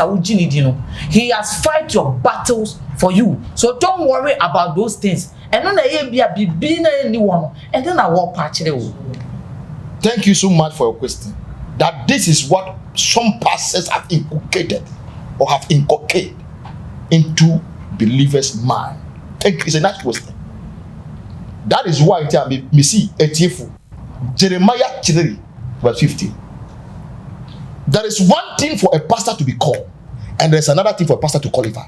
he has fight your battles for you. So don't worry about those things. And then bibi na anyone and then I walk patch. Thank you so much for your question. That this is what some pastors have inculcated or have inculcated into believers' mind. It's a nice question. That is why we see Jeremiah 3 verse 15. There is one thing for a pastor to be called, And there's another thing for a pastor to qualify.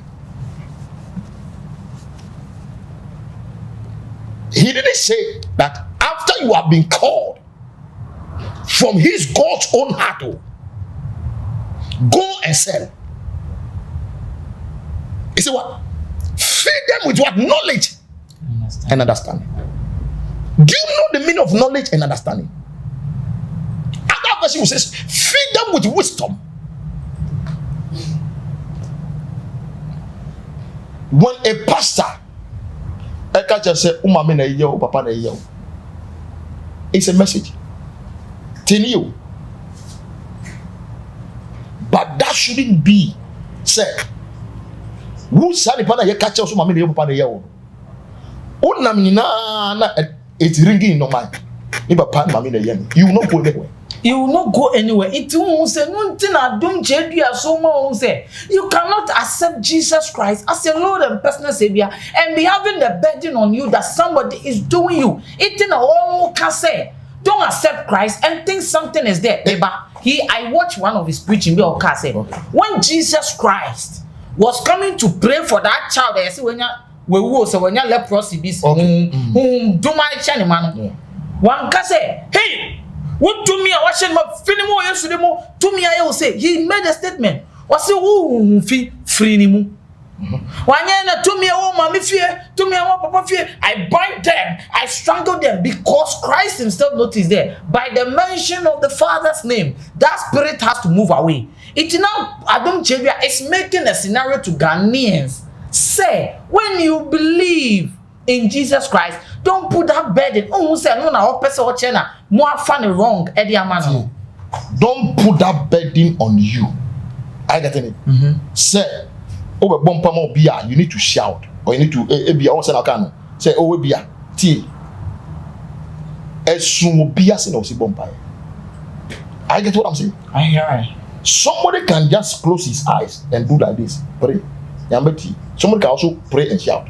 He didn't say that after you have been called from his God's own heart, go and sell. He said what? Feed them with what? Knowledge and understanding. Do you know the meaning of knowledge and understanding? Another version says, feed them with wisdom. When a pastor, I can't just say, "Umama na iyo, papa na iyo." It's a message to you, but that shouldn't be said. Who said the pana ye catch us? Umama na iyo, papa na iyo. It's ringing in your mind. You will not go anywhere. You will not go anywhere. It won't say nothing. ADOM KYEI DUAH so much. Say you cannot accept Jesus Christ as your Lord and personal Savior and be having the burden on you that somebody is doing you. It in all can say don't accept Christ and think something is there. I watched one of his preaching. When Jesus Christ was coming to pray for that child, I said when you leprosy be do my channel man. One can say, hey, what to me? I watch him feeling more yesterday more to me. I will say he made a statement. What's the who feel free anymore? One year to me, oh, mommy fear, to me, oh, papa fear. I bind them, I strangle them because Christ himself noticed there. By the mention of the Father's name, that spirit has to move away. It now ADOM KYEI DUAH is making a scenario to Ghanaians. Say, when you believe in Jesus Christ, don't put that burden. Oh, say no, na person or chena more funny wrong. Don't put that burden on you. I get it. Say, oh, bumper more beer. You need to shout, or you need to be also na say, oh, beer, tea. As soon beer say no, see bumper. I get what I'm saying. I hear. Somebody can just close his eyes and do like this. Pray. Somebody can also pray and shout.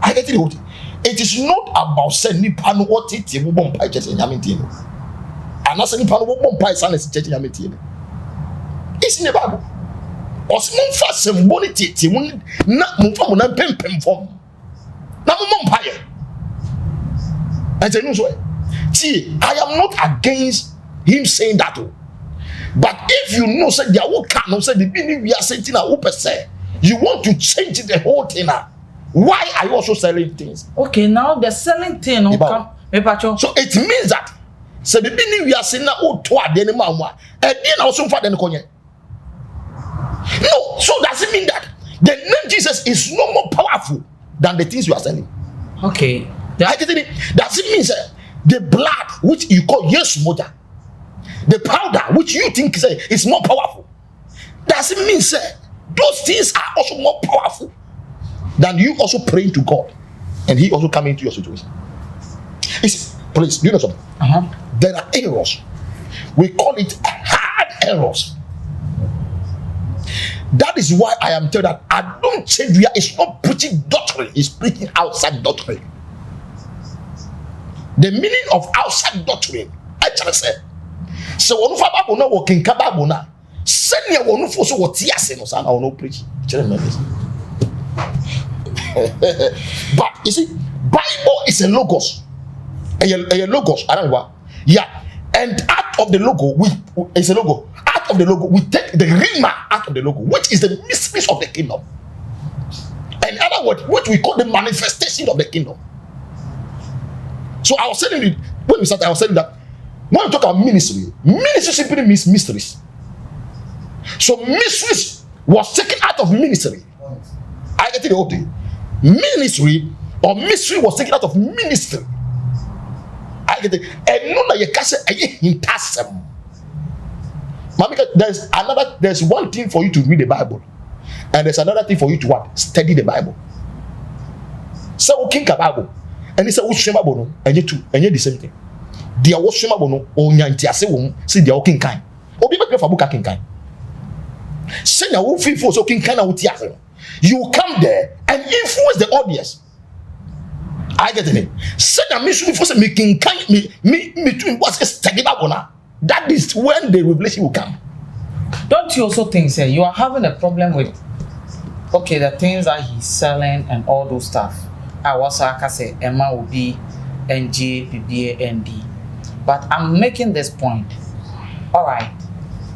I get it. It is not about sending pano what it will bomb pie church in Yamintin. And not sending pano bomb pie silence church in Yamintin. It's in the Bible. Or some fast symbolic not move from a pem form. Now, Mumpire. And say, no, see, I am not against him saying that. But if you know, say, there will come, say, the meaning we are saying, you want to change the whole thing. Why are you also selling things? Okay, now the selling thing will come. So it means that, so the meaning we are saying, oh, to a den mama, and then also for the konye. No, so does it mean that the name Jesus is no more powerful than the things you are selling? Okay. Does it mean, sir, the blood which you call yes moja, the powder which you think is more powerful, does it mean, sir, those things are also more powerful than you also praying to God and he also coming into your situation? Please, do you know something? There are errors. We call it hard errors. That is why I am telling that ADOM KYEI DUAH is not preaching doctrine, he's preaching outside doctrine. The meaning of outside doctrine, I just said. So one of our no working kababona. Send your one for so what yes no son I will not preach. But you see, Bible is a logos. A logos, I don't know what. Yeah. And out of the logo, it's a logo. Out of the logo, we take the rima out of the logo, which is the mysteries of the kingdom. In other words, what we call the manifestation of the kingdom. So I was telling you, when we started, I was telling you that when we talk about ministry, ministry simply means mysteries. So mysteries was taken out of ministry. I get it the whole thing. Ministry or mystery was taken out of ministry. I get it. And no, you can't say hintasem. There's one thing for you to read the Bible, and there's another thing for you to what? Study the Bible. So okay, Bible, and it's a Bible, and you too, and you the same thing. They are watching Bible, or Yantiase, see the Oking kind. Or be better for book King kind. Send a wolf for so King kind of you come there and influence the audience. I get it. Send a mission for making kind me between what's a study Bible now. That is when the revelation will come. Don't you also think, say, you are having a problem with, okay, the things that he's selling and all those stuff? I was say Emma will be NG, PBA, ND. But I'm making this point. Alright.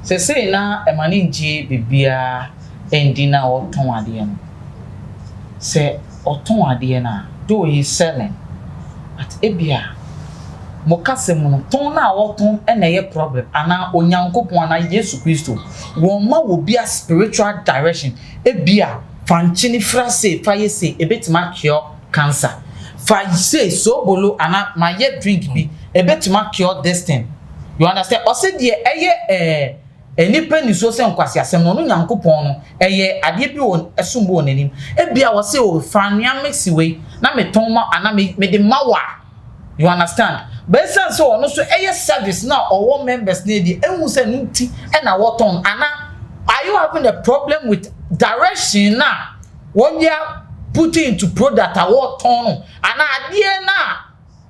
Say now Emma NG, PBA, ND na or ton adien. Say or ton adien though he's selling. At Ebia. Mokase mono ton na woton ena ye problem ana onyankopon ana Yesu Kristo won ma wo bia spiritual direction ebia fanchini frase fa yese ebetima cure cancer fa say so bolo ana ma ye drink bi ebetima cure this thing. You understand? O say de eye enipa ni so se nkwase asem no nyankopon no eye ade bi won esumbo onanim ebia wo say o fanua mixi we na meton ma ana me de mawa. You understand? But so no so service now or members need the nti and what on are you having a problem with direction now? When you are putting into product or what on and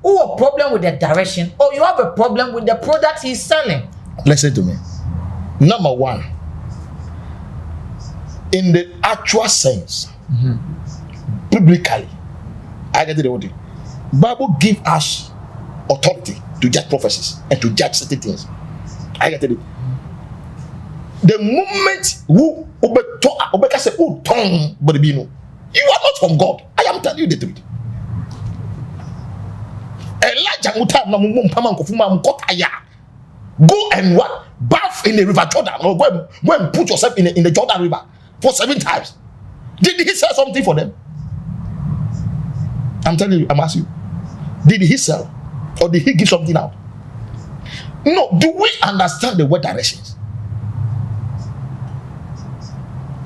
a problem with the direction or you have a problem with the product he's selling? Listen to me. Number one, in the actual sense, biblically, I get the Bible give us authority to judge prophecies and to judge certain things. I get it. The moment who obeka say oh tongue but you are not from God. I am telling you the truth. Elijah muta na mum pama nkofuma mkotaya. Go and what? Bath in the river Jordan or go and put yourself in the Jordan river for 7 times. Did he sell something for them? I'm telling you, I'm asking you. Did he sell? Or did he give something out? No. Do we understand the word directions?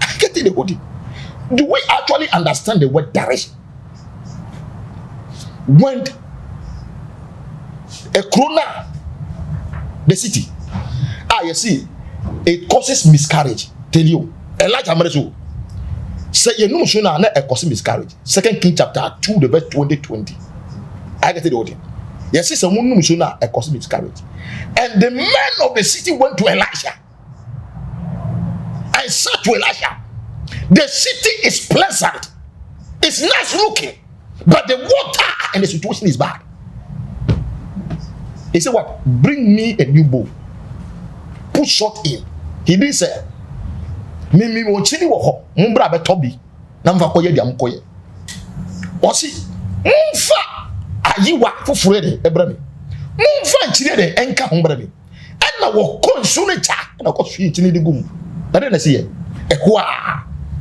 I get it. Do we actually understand the word direction? When a corona, the city, you see, it causes miscarriage. Tell you, Elijah Maresu say you know shona na it causes miscarriage. 2 Kings chapter 2, the verse 20. I get it. Yes, it's a woman who a cosmic miscarriage. And the men of the city went to Elisha and said to Elisha, the city is pleasant, it's nice looking, but the water and the situation is bad. He said, what? Bring me a new bowl. Put salt in. He didn't say, me chini wo mbra be tobi na mfa koye dia mkoye. Osi, mfa ayiwa fufure de ebrami mfa nchire de enka ho brami na wo konsu ne cha na ko fi nchini de gum na de na se ehwa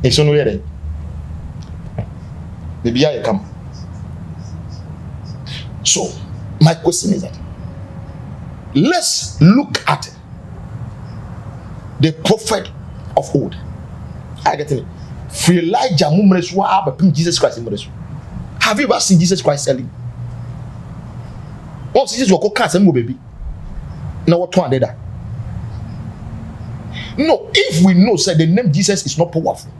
eso no yere bibia ye come. So my question is that let's look at the prophet of old. I get it. Free Elijah mumreswa abapim Jesus Christ mumreswa. Have you ever seen Jesus Christ selling? Oh, Jesus will call some baby. Now what one did that? No, if we know say the name Jesus is not powerful,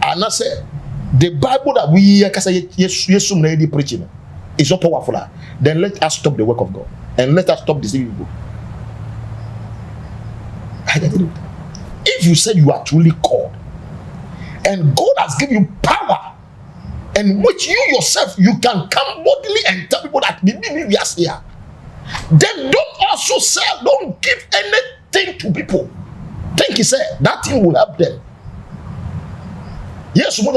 and I say the Bible that we yes preaching is not powerful, then let us stop the work of God and let us stop deceiving people. If you said you are truly called and God has given you power, and which you yourself you can come boldly and tell people that we are here, then don't also sell, don't give anything to people. Think he said that thing will help them. Yes, are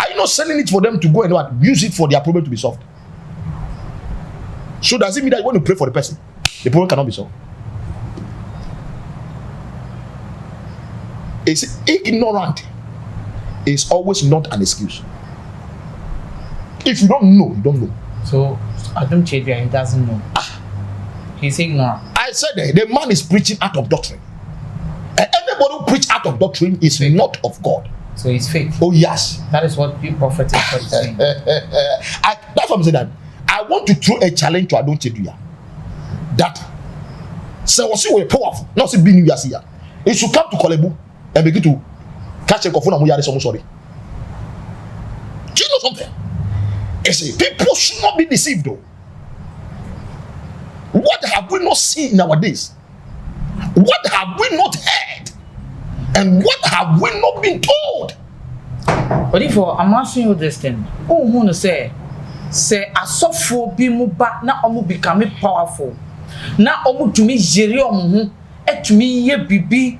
you not selling it for them to go and use it for their problem to be solved? So does it mean that you want to pray for the person, the problem cannot be solved? It's ignorant. Is always not an excuse. If you don't know, you don't know. So ADOM KYEI DUAH, he doesn't know. He's ignorant. I said that the man is preaching out of doctrine. And anybody who preach out of doctrine is not of God. So he's fake. Oh yes. That is what you prophet is saying. That's what I'm saying. That I want to throw a challenge to ADOM KYEI DUAH. That so was you powerful. Not say being here. It should come to Kolebu and begin to catch a coffin and we sorry. Do you know something? You see, people should not be deceived though. What have we not seen nowadays? What have we not heard? And what have we not been told? But if I'm asking you this thing, oh, who say asofo bi mu ba na omo become powerful. Na omo tumi jere omo ho, etumi ye bibi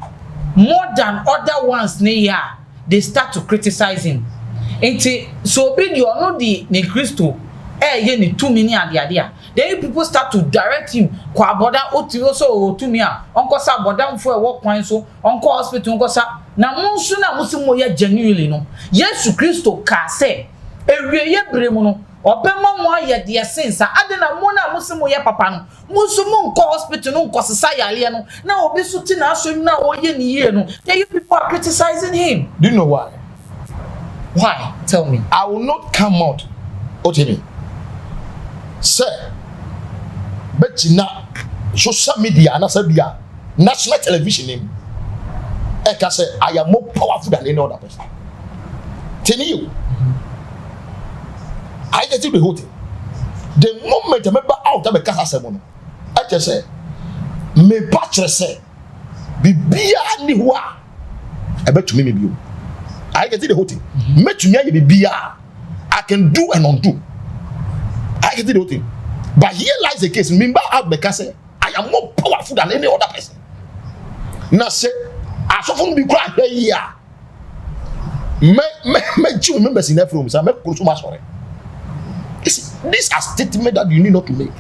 more than other ones ne ya. They start to criticize him. Enti so be you no the ne Christo ye ni 2 million ade. Then people start to direct him kwa boda otiro so otumi a onko sa boda mfo e wo kwan so onko hospital onko sa na monsu na musimo ya genuinely no Yesu Christo ka say ewie ye bremu no obema mo aye de sensa ade na mo na musimo ye papa no musu mo nko hospital no nko sesa yale no na obi so ti na aso na oye ni ye no you people are criticizing him. Do you know why? Why? Tell me. I will not come out. Otimi. Sir, but na social media and Sabia national television name. I can say I am more powerful than any other person. Tell you. I get you the whole thing. The moment I remember out of the casa semono, I just say, me patre say, bibia ni wa. I bet to me maybe you. I get you the whole thing. Me to me bibia. I can do and undo. I get you the whole thing. But here lies the case. Remember out the casa, I am more powerful than any other person. Now say, I suffer be crying here. Me you members in that room, so I make so much sorry. This a statement that you need not to make.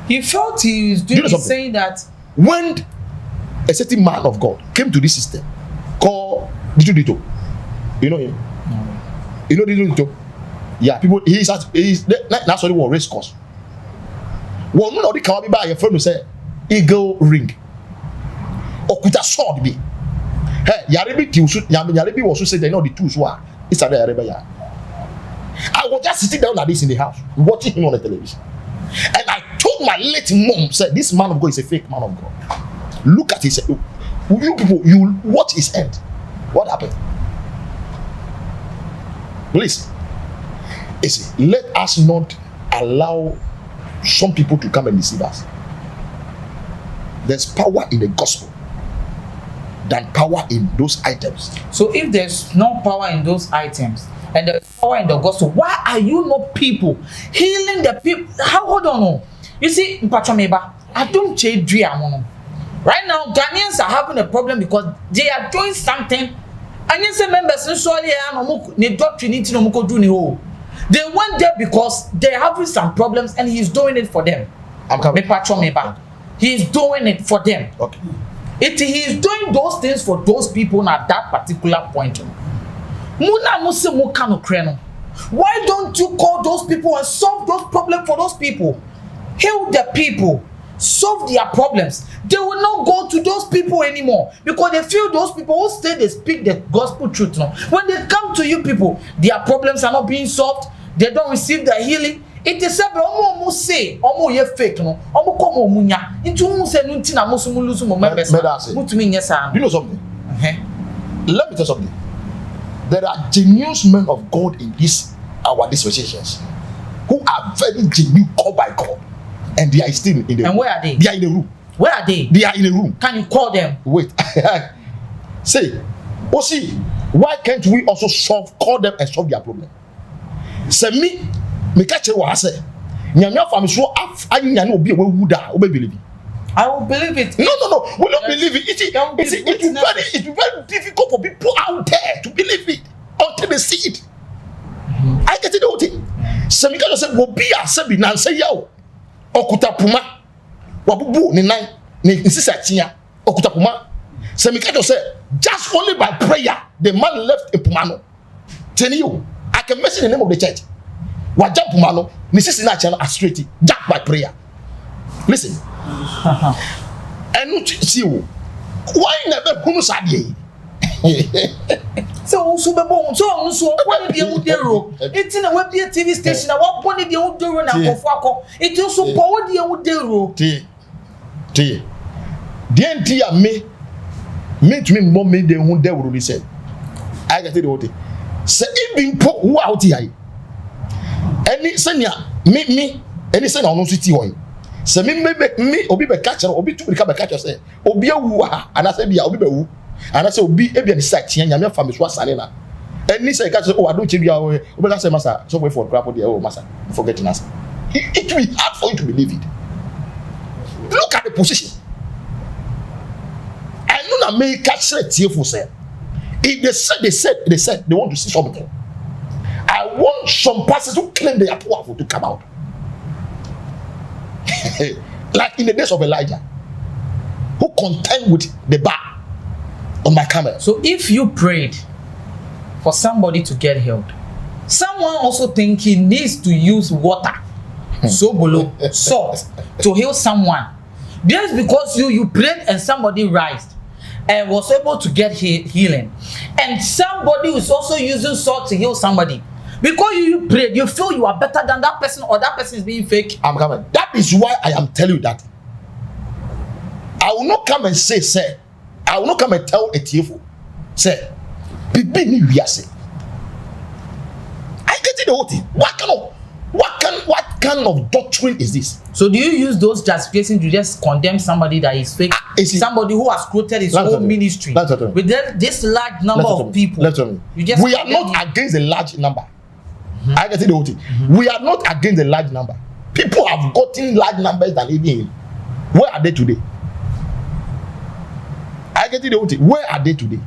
He felt he was doing saying that when a certain man of God came to this system called Dito, you know him? No. You know Dito? Yeah, people he's that's what he was race course. Well, no, the can be by your friend who say eagle ring. Okuta sword be. Hey, Yarebi Yarebi was say they know the tools were. It's a Yarebi. I was just sitting down like this in the house, watching him on the television. And I told my late mom, said, this man of God is a fake man of God. Look at his, you people, you watch his end. What happened? Please, let us not allow some people to come and deceive us. There's power in the gospel than power in those items. So if there's no power in those items, and the power in the gospel, why are you not people healing the people? How hold on? No, you see, Mpachomeba, ADOM KYEI DUAH. Right now, Ghanaians are having a problem because they are doing something. And you say members in Somalia, they doctrine do. They went there because they're having some problems, and he's doing it for them. I'm coming. Mpachomeba, he's doing it for them. Okay. He's doing those things for those people at that particular point. Why don't you call those people and solve those problems for those people? Heal the people, solve their problems. They will not go to those people anymore because they feel those people who say they speak the gospel truth. No? When they come to you people, their problems are not being solved. They don't receive their healing. It is said, "Omo say, omo ye fake no, omo come omunya." Into who say nunti na mo sumu lusu mo members. You know something? Let me tell you something. There are genuine men of God in our dispensations who are very genuine, called by God, and they are still in the room. And where are they? They are in the room. Where are they? They are in the room. Can you call them? Wait. Say, see, why can't we also call them and solve their problem? Say me catch what I say. Nyanya family so anyanya obi we wuda obi believe it. I will believe it. No. We don't believe it. It's very difficult for people out there to believe it until they see it. I get it the whole thing. Semika just said, "Wobia sebi na nse yawo okuta puma wabubu ni nine ni nsisa tia okuta puma." Semika just said, "Just only by prayer the man left a puma no." Tell you, I can mention the name of the church. Wajam puma no ni sisi na channel straight just by prayer. Listen. And see you. Why never kunu sadie? So what did you do? It's in a web TV station. What one did you do na kofako? It also power you do. T. DNT me to me mom me de who de will said. I get it the whole thing. Say even po who out here. Any senior me any senior on city one. Se me obi be catch obi tu be catch say obi awu ha anase bia obi be wu anase obi e bia ni site tia nyame fa me so asane na eni say catch oh ado che bia obi ka say masa so wait for crap there oh masa forget us. It will be hard for you to believe it. Look at the position. I know that may catch it for say. If they said they want to see something. I want some pastors who claim they are powerful to come out. Like in the days of Elijah, who contend with the bar on my camera. So if you prayed for somebody to get healed, someone also think he needs to use water, sobolo, salt to heal someone. Just because you prayed and somebody rised and was able to get healing, and somebody is also using salt to heal somebody. Because you prayed, you feel you are better than that person, or that person is being fake. I'm coming. That is why I am telling you that. I will not come and say, sir. I will not come and tell a TFO, sir. Bibi ni wiase. I get it the whole thing. What kind of doctrine is this? So do you use those justifications to just condemn somebody that is fake? Somebody who has quoted his whole ministry with this large number of people. We are not against a large number. I get it the whole thing. We are not against a large number. People have gotten large numbers than even. Where are they today? I get it the whole thing. Where are they today?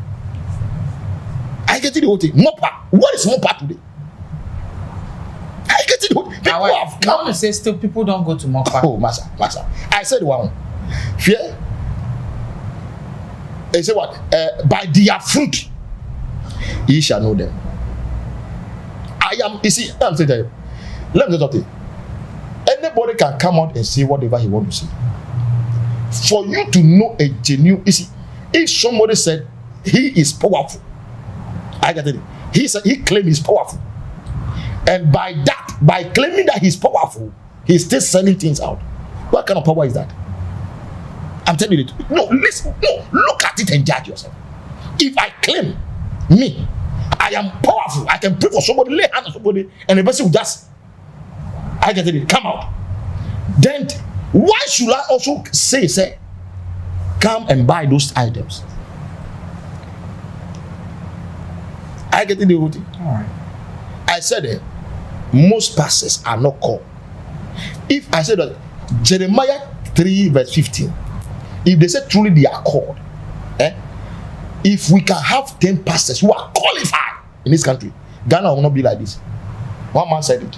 I get it the whole thing. Mopa. What is Mopa today? I get it. People have come. I want to say still people don't go to Mopa. Oh, Massa. I said one. Fear. They say what? By their fruit, ye shall know them. You see, I'm saying to you, let me tell you, anybody can come out and say whatever he wants to say. For you to know a genuine, you see, if somebody said he is powerful, I get it. He claimed he's powerful, and by claiming that he's powerful, he's still sending things out. What kind of power is that? I'm telling you, no, listen, no, look at it and judge yourself. If I claim me, I am powerful, I can pray for somebody, lay hands on somebody, and the person will just, I get it, come out. Then why should I also say, come and buy those items? I get it. All right. I said most pastors are not called. If I said that Jeremiah 3 verse 15, if they say truly they are called, if we can have 10 pastors who are qualified in this country, Ghana will not be like this. One man said it.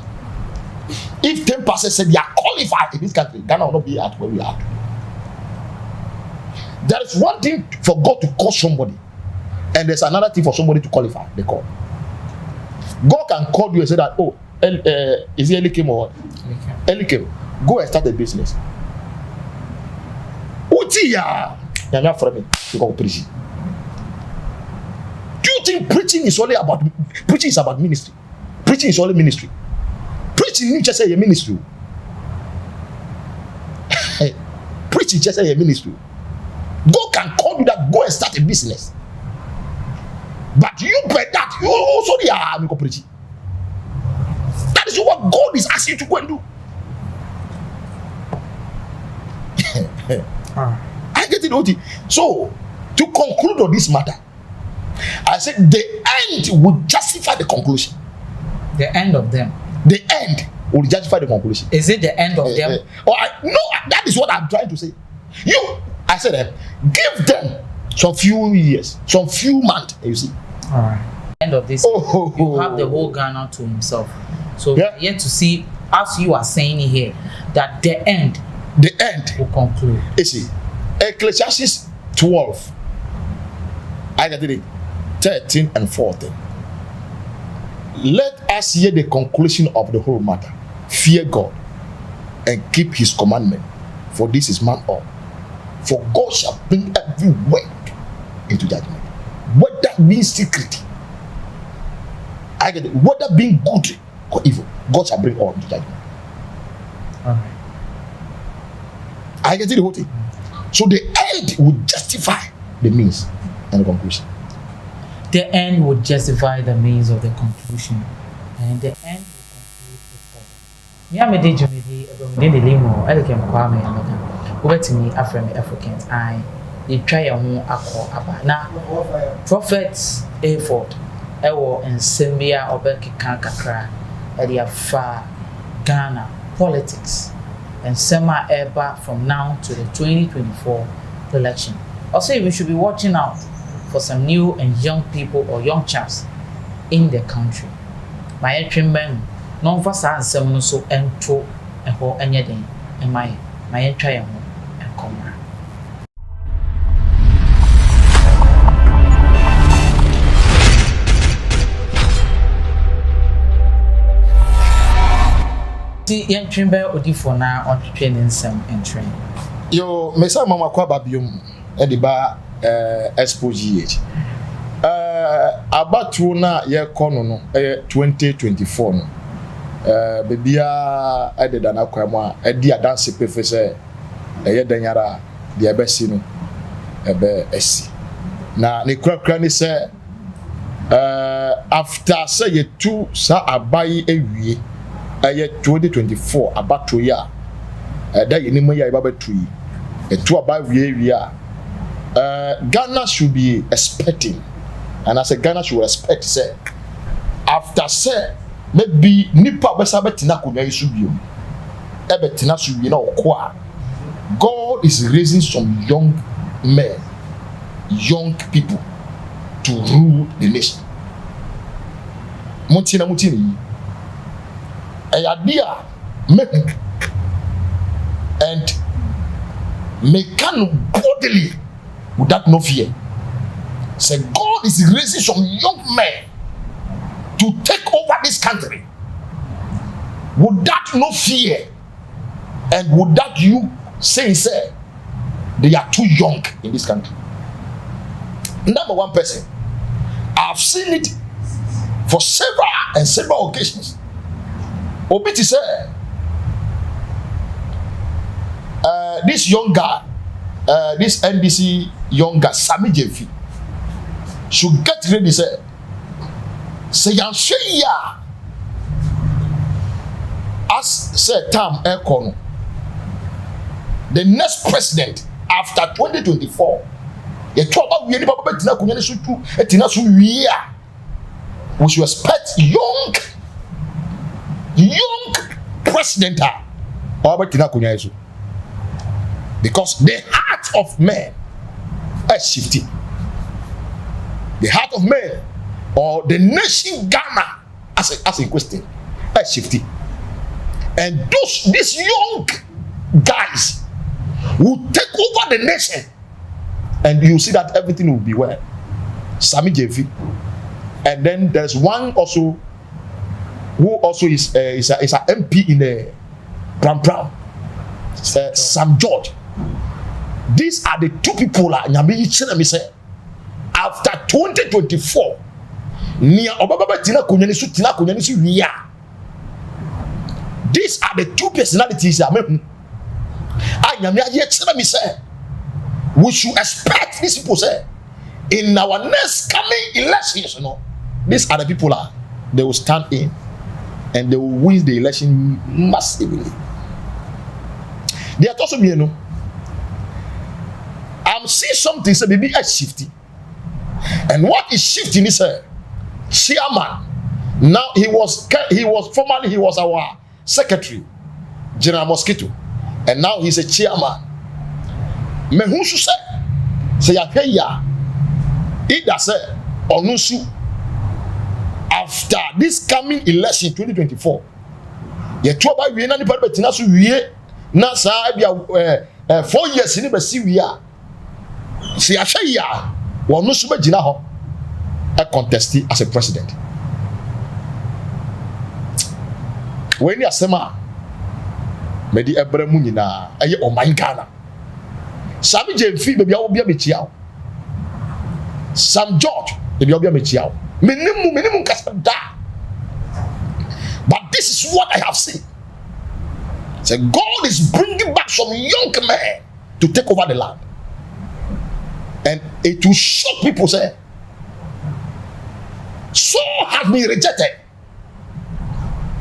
If 10 pastors said they are qualified in this country, Ghana will not be at where we are. There is one thing for God to call somebody, and there's another thing for somebody to qualify the call. God can call you and say that, oh, is it Elikim or what? Elikim, go and start a business. Utia, you're not for me. You go preaching. Do you think preaching is only about ministry? Preaching is only ministry. Preaching you just say a ministry. Preaching just say a ministry. God can call you that go and start a business. But you bet that you also are preaching. That is what God is asking you to go and do. I get it. So to conclude on this matter, I said the end will justify the conclusion. The end of them. The end will justify the conclusion. Is it the end of them? No, that is what I'm trying to say. I said, give them some few years, some few months. You see. All right. End of this, you have the whole Ghana to himself. So yet to see, as you are saying here, that the end will conclude. You see, Ecclesiastes 12. I got it. 13 and 14. Let us hear the conclusion of the whole matter. Fear God and keep his commandment, for this is man all. For God shall bring every word into judgment, whether being secret, I get it, whether being good or evil, God shall bring all into judgment. I get it, the whole thing. So the end will justify the means and the conclusion. The end will justify the means of the conclusion, and the end will conclude it all. Then the limo, I can Kwame American. Over to me, Africans. They try a more about now. Prophets effort, Ewo and Sembia or Becky Kankakra, Edia Fa Ghana politics and Sema Eba from now to the 2024 election. Also, we should be watching out for some new and young people or young chaps in the country. My entry men, non for sans seminal so and to and for anything, and my entry and come. The entry bell or for now on training some entry. Yo, Mesa Mama Quababium, Ediba, Xposed. About two na year corner 2024 no bebia I did an aquama a dear dance professor a year danyara the abesino ebe esi na ne krakra say after say ye two sa abai ewie a year 2024 about 2 year that you name ya ibaba 2 a 2 abai wie Ghana should be expecting. And I said Ghana should respect say after say maybe nipa besa betina kunya isu bio e betina su bi na okwa. God is raising some young men, young people to rule the nation. Mutina ayadia me and mekano bodily without no fear. Say God is raising some young men to take over this country without no fear and without you saying say they are too young in this country. Number one person, I've seen it for several occasions. Obiti say this young guy, this NDC young guy, Sami Jefi, should get ready, say Yansheya as say Tam Ekono, the next president after 2024. We should expect young president because the heart of man is shifting. The heart of man or the nation Ghana as a question is shifting. And these young guys will take over the nation. And you see that everything will be well. Sami Jefi. And then there's one also who also is an MP in the Brown. Sam George. These are the two people after 2024. These are the two personalities we should expect these people say in our next coming elections. These are the people they will stand in and they will win the election massively. They are also I'm seeing something say maybe a shifting. And what is shifting is chairman. Now he was formerly our secretary, General Mosquito, and now he's a chairman. Me who should say ya either say onusu after this coming election 2024. Ye to ba wie na ni betina so wie na sa bia 4 years ni be si wie a se ya hwe ya onusu ba gina ho a contest as a president. When you asema me di ebremu nyina eye oman Ghana. Sami Jefi baby awo bia mechiao. Sam George baby awo bia mechiao. Minimum kasa da. But this is what I have seen. So God is bringing back some young men to take over the land. And it will shock people say Saul has been rejected.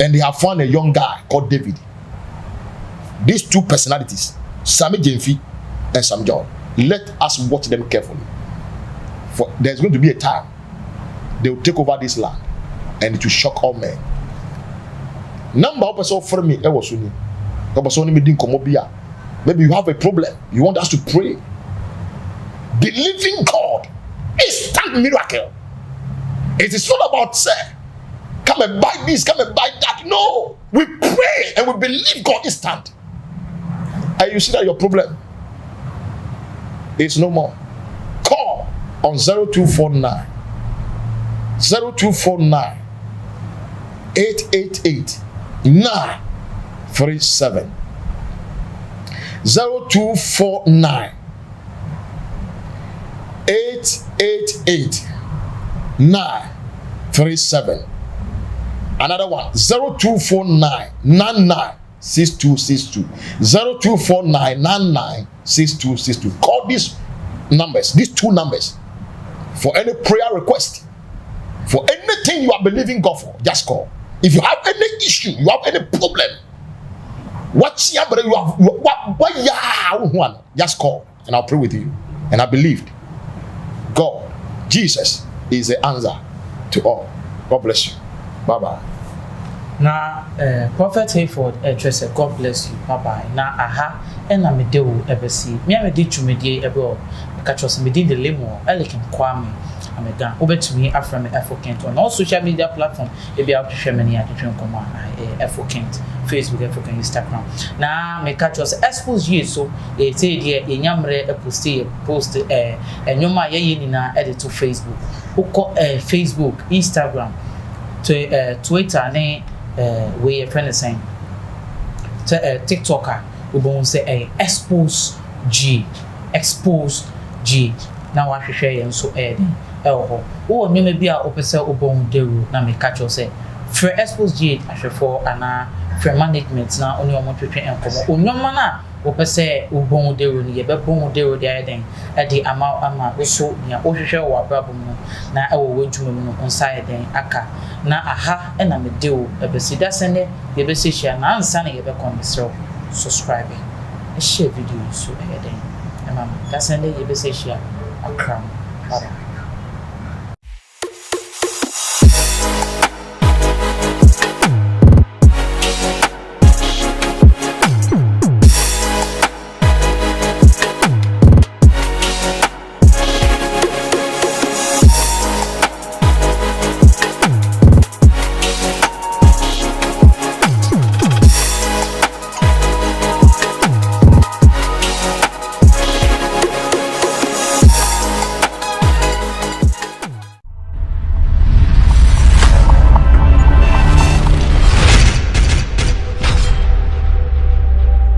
And they have found a young guy called David. these two personalities, Sammy Jemfi and Sam John, let us watch them carefully. For there's going to be a time they will take over this land and it will shock all men. Number of person for me, maybe you have a problem, you want us to pray. Believing God, instant miracle. It is not about say, come and buy this, come and buy that. No, we pray and we believe God instant. And you see that your problem is no more. Call on 0249 888 937 0249 888 937. Another one 0249 996262 0249 996262. Call these numbers, these two numbers, for any prayer request, for anything you are believing God for. Just call. If you have any issue, you have any problem, what's your brother? You have what? Just call and I'll pray with you. And I believed God, Jesus is the answer to all. God bless you. Bye bye. Now, Prophet Hayford, God bless you. Bye bye. Now, aha, and I'm a deal ever see. Me, I'm a ditch to me, dear, abroad. Catch us within the limo, Elegant Kwame. I'm a gun. Over to me, Afro Kent on all social media platforms. If you have to share many at the train command, Afro Kent, Facebook, Afro Kent, Instagram. Now, me catch us Xposed so they say, dear, in Yamre, a post, and your my yena edit to Facebook. Who call Facebook, Instagram, to Twitter, we a friend is saying to TikToker we won't say Xposed G now I share and so oh maybe a opesa obon deru na me catch you say for Xposed G for ana for management na only omo twetwe enkomo onyoma na opese obon deru ni ye be bon deru dey den e dey ama so nia ohwehwe wo abrabom no na e wo wadwuma mu no onsa den aka na aha e na me deru e be si da sende ye be se share na ansa na ye be come subscribe e share video so e den e mama da sende ye be se share akram bye.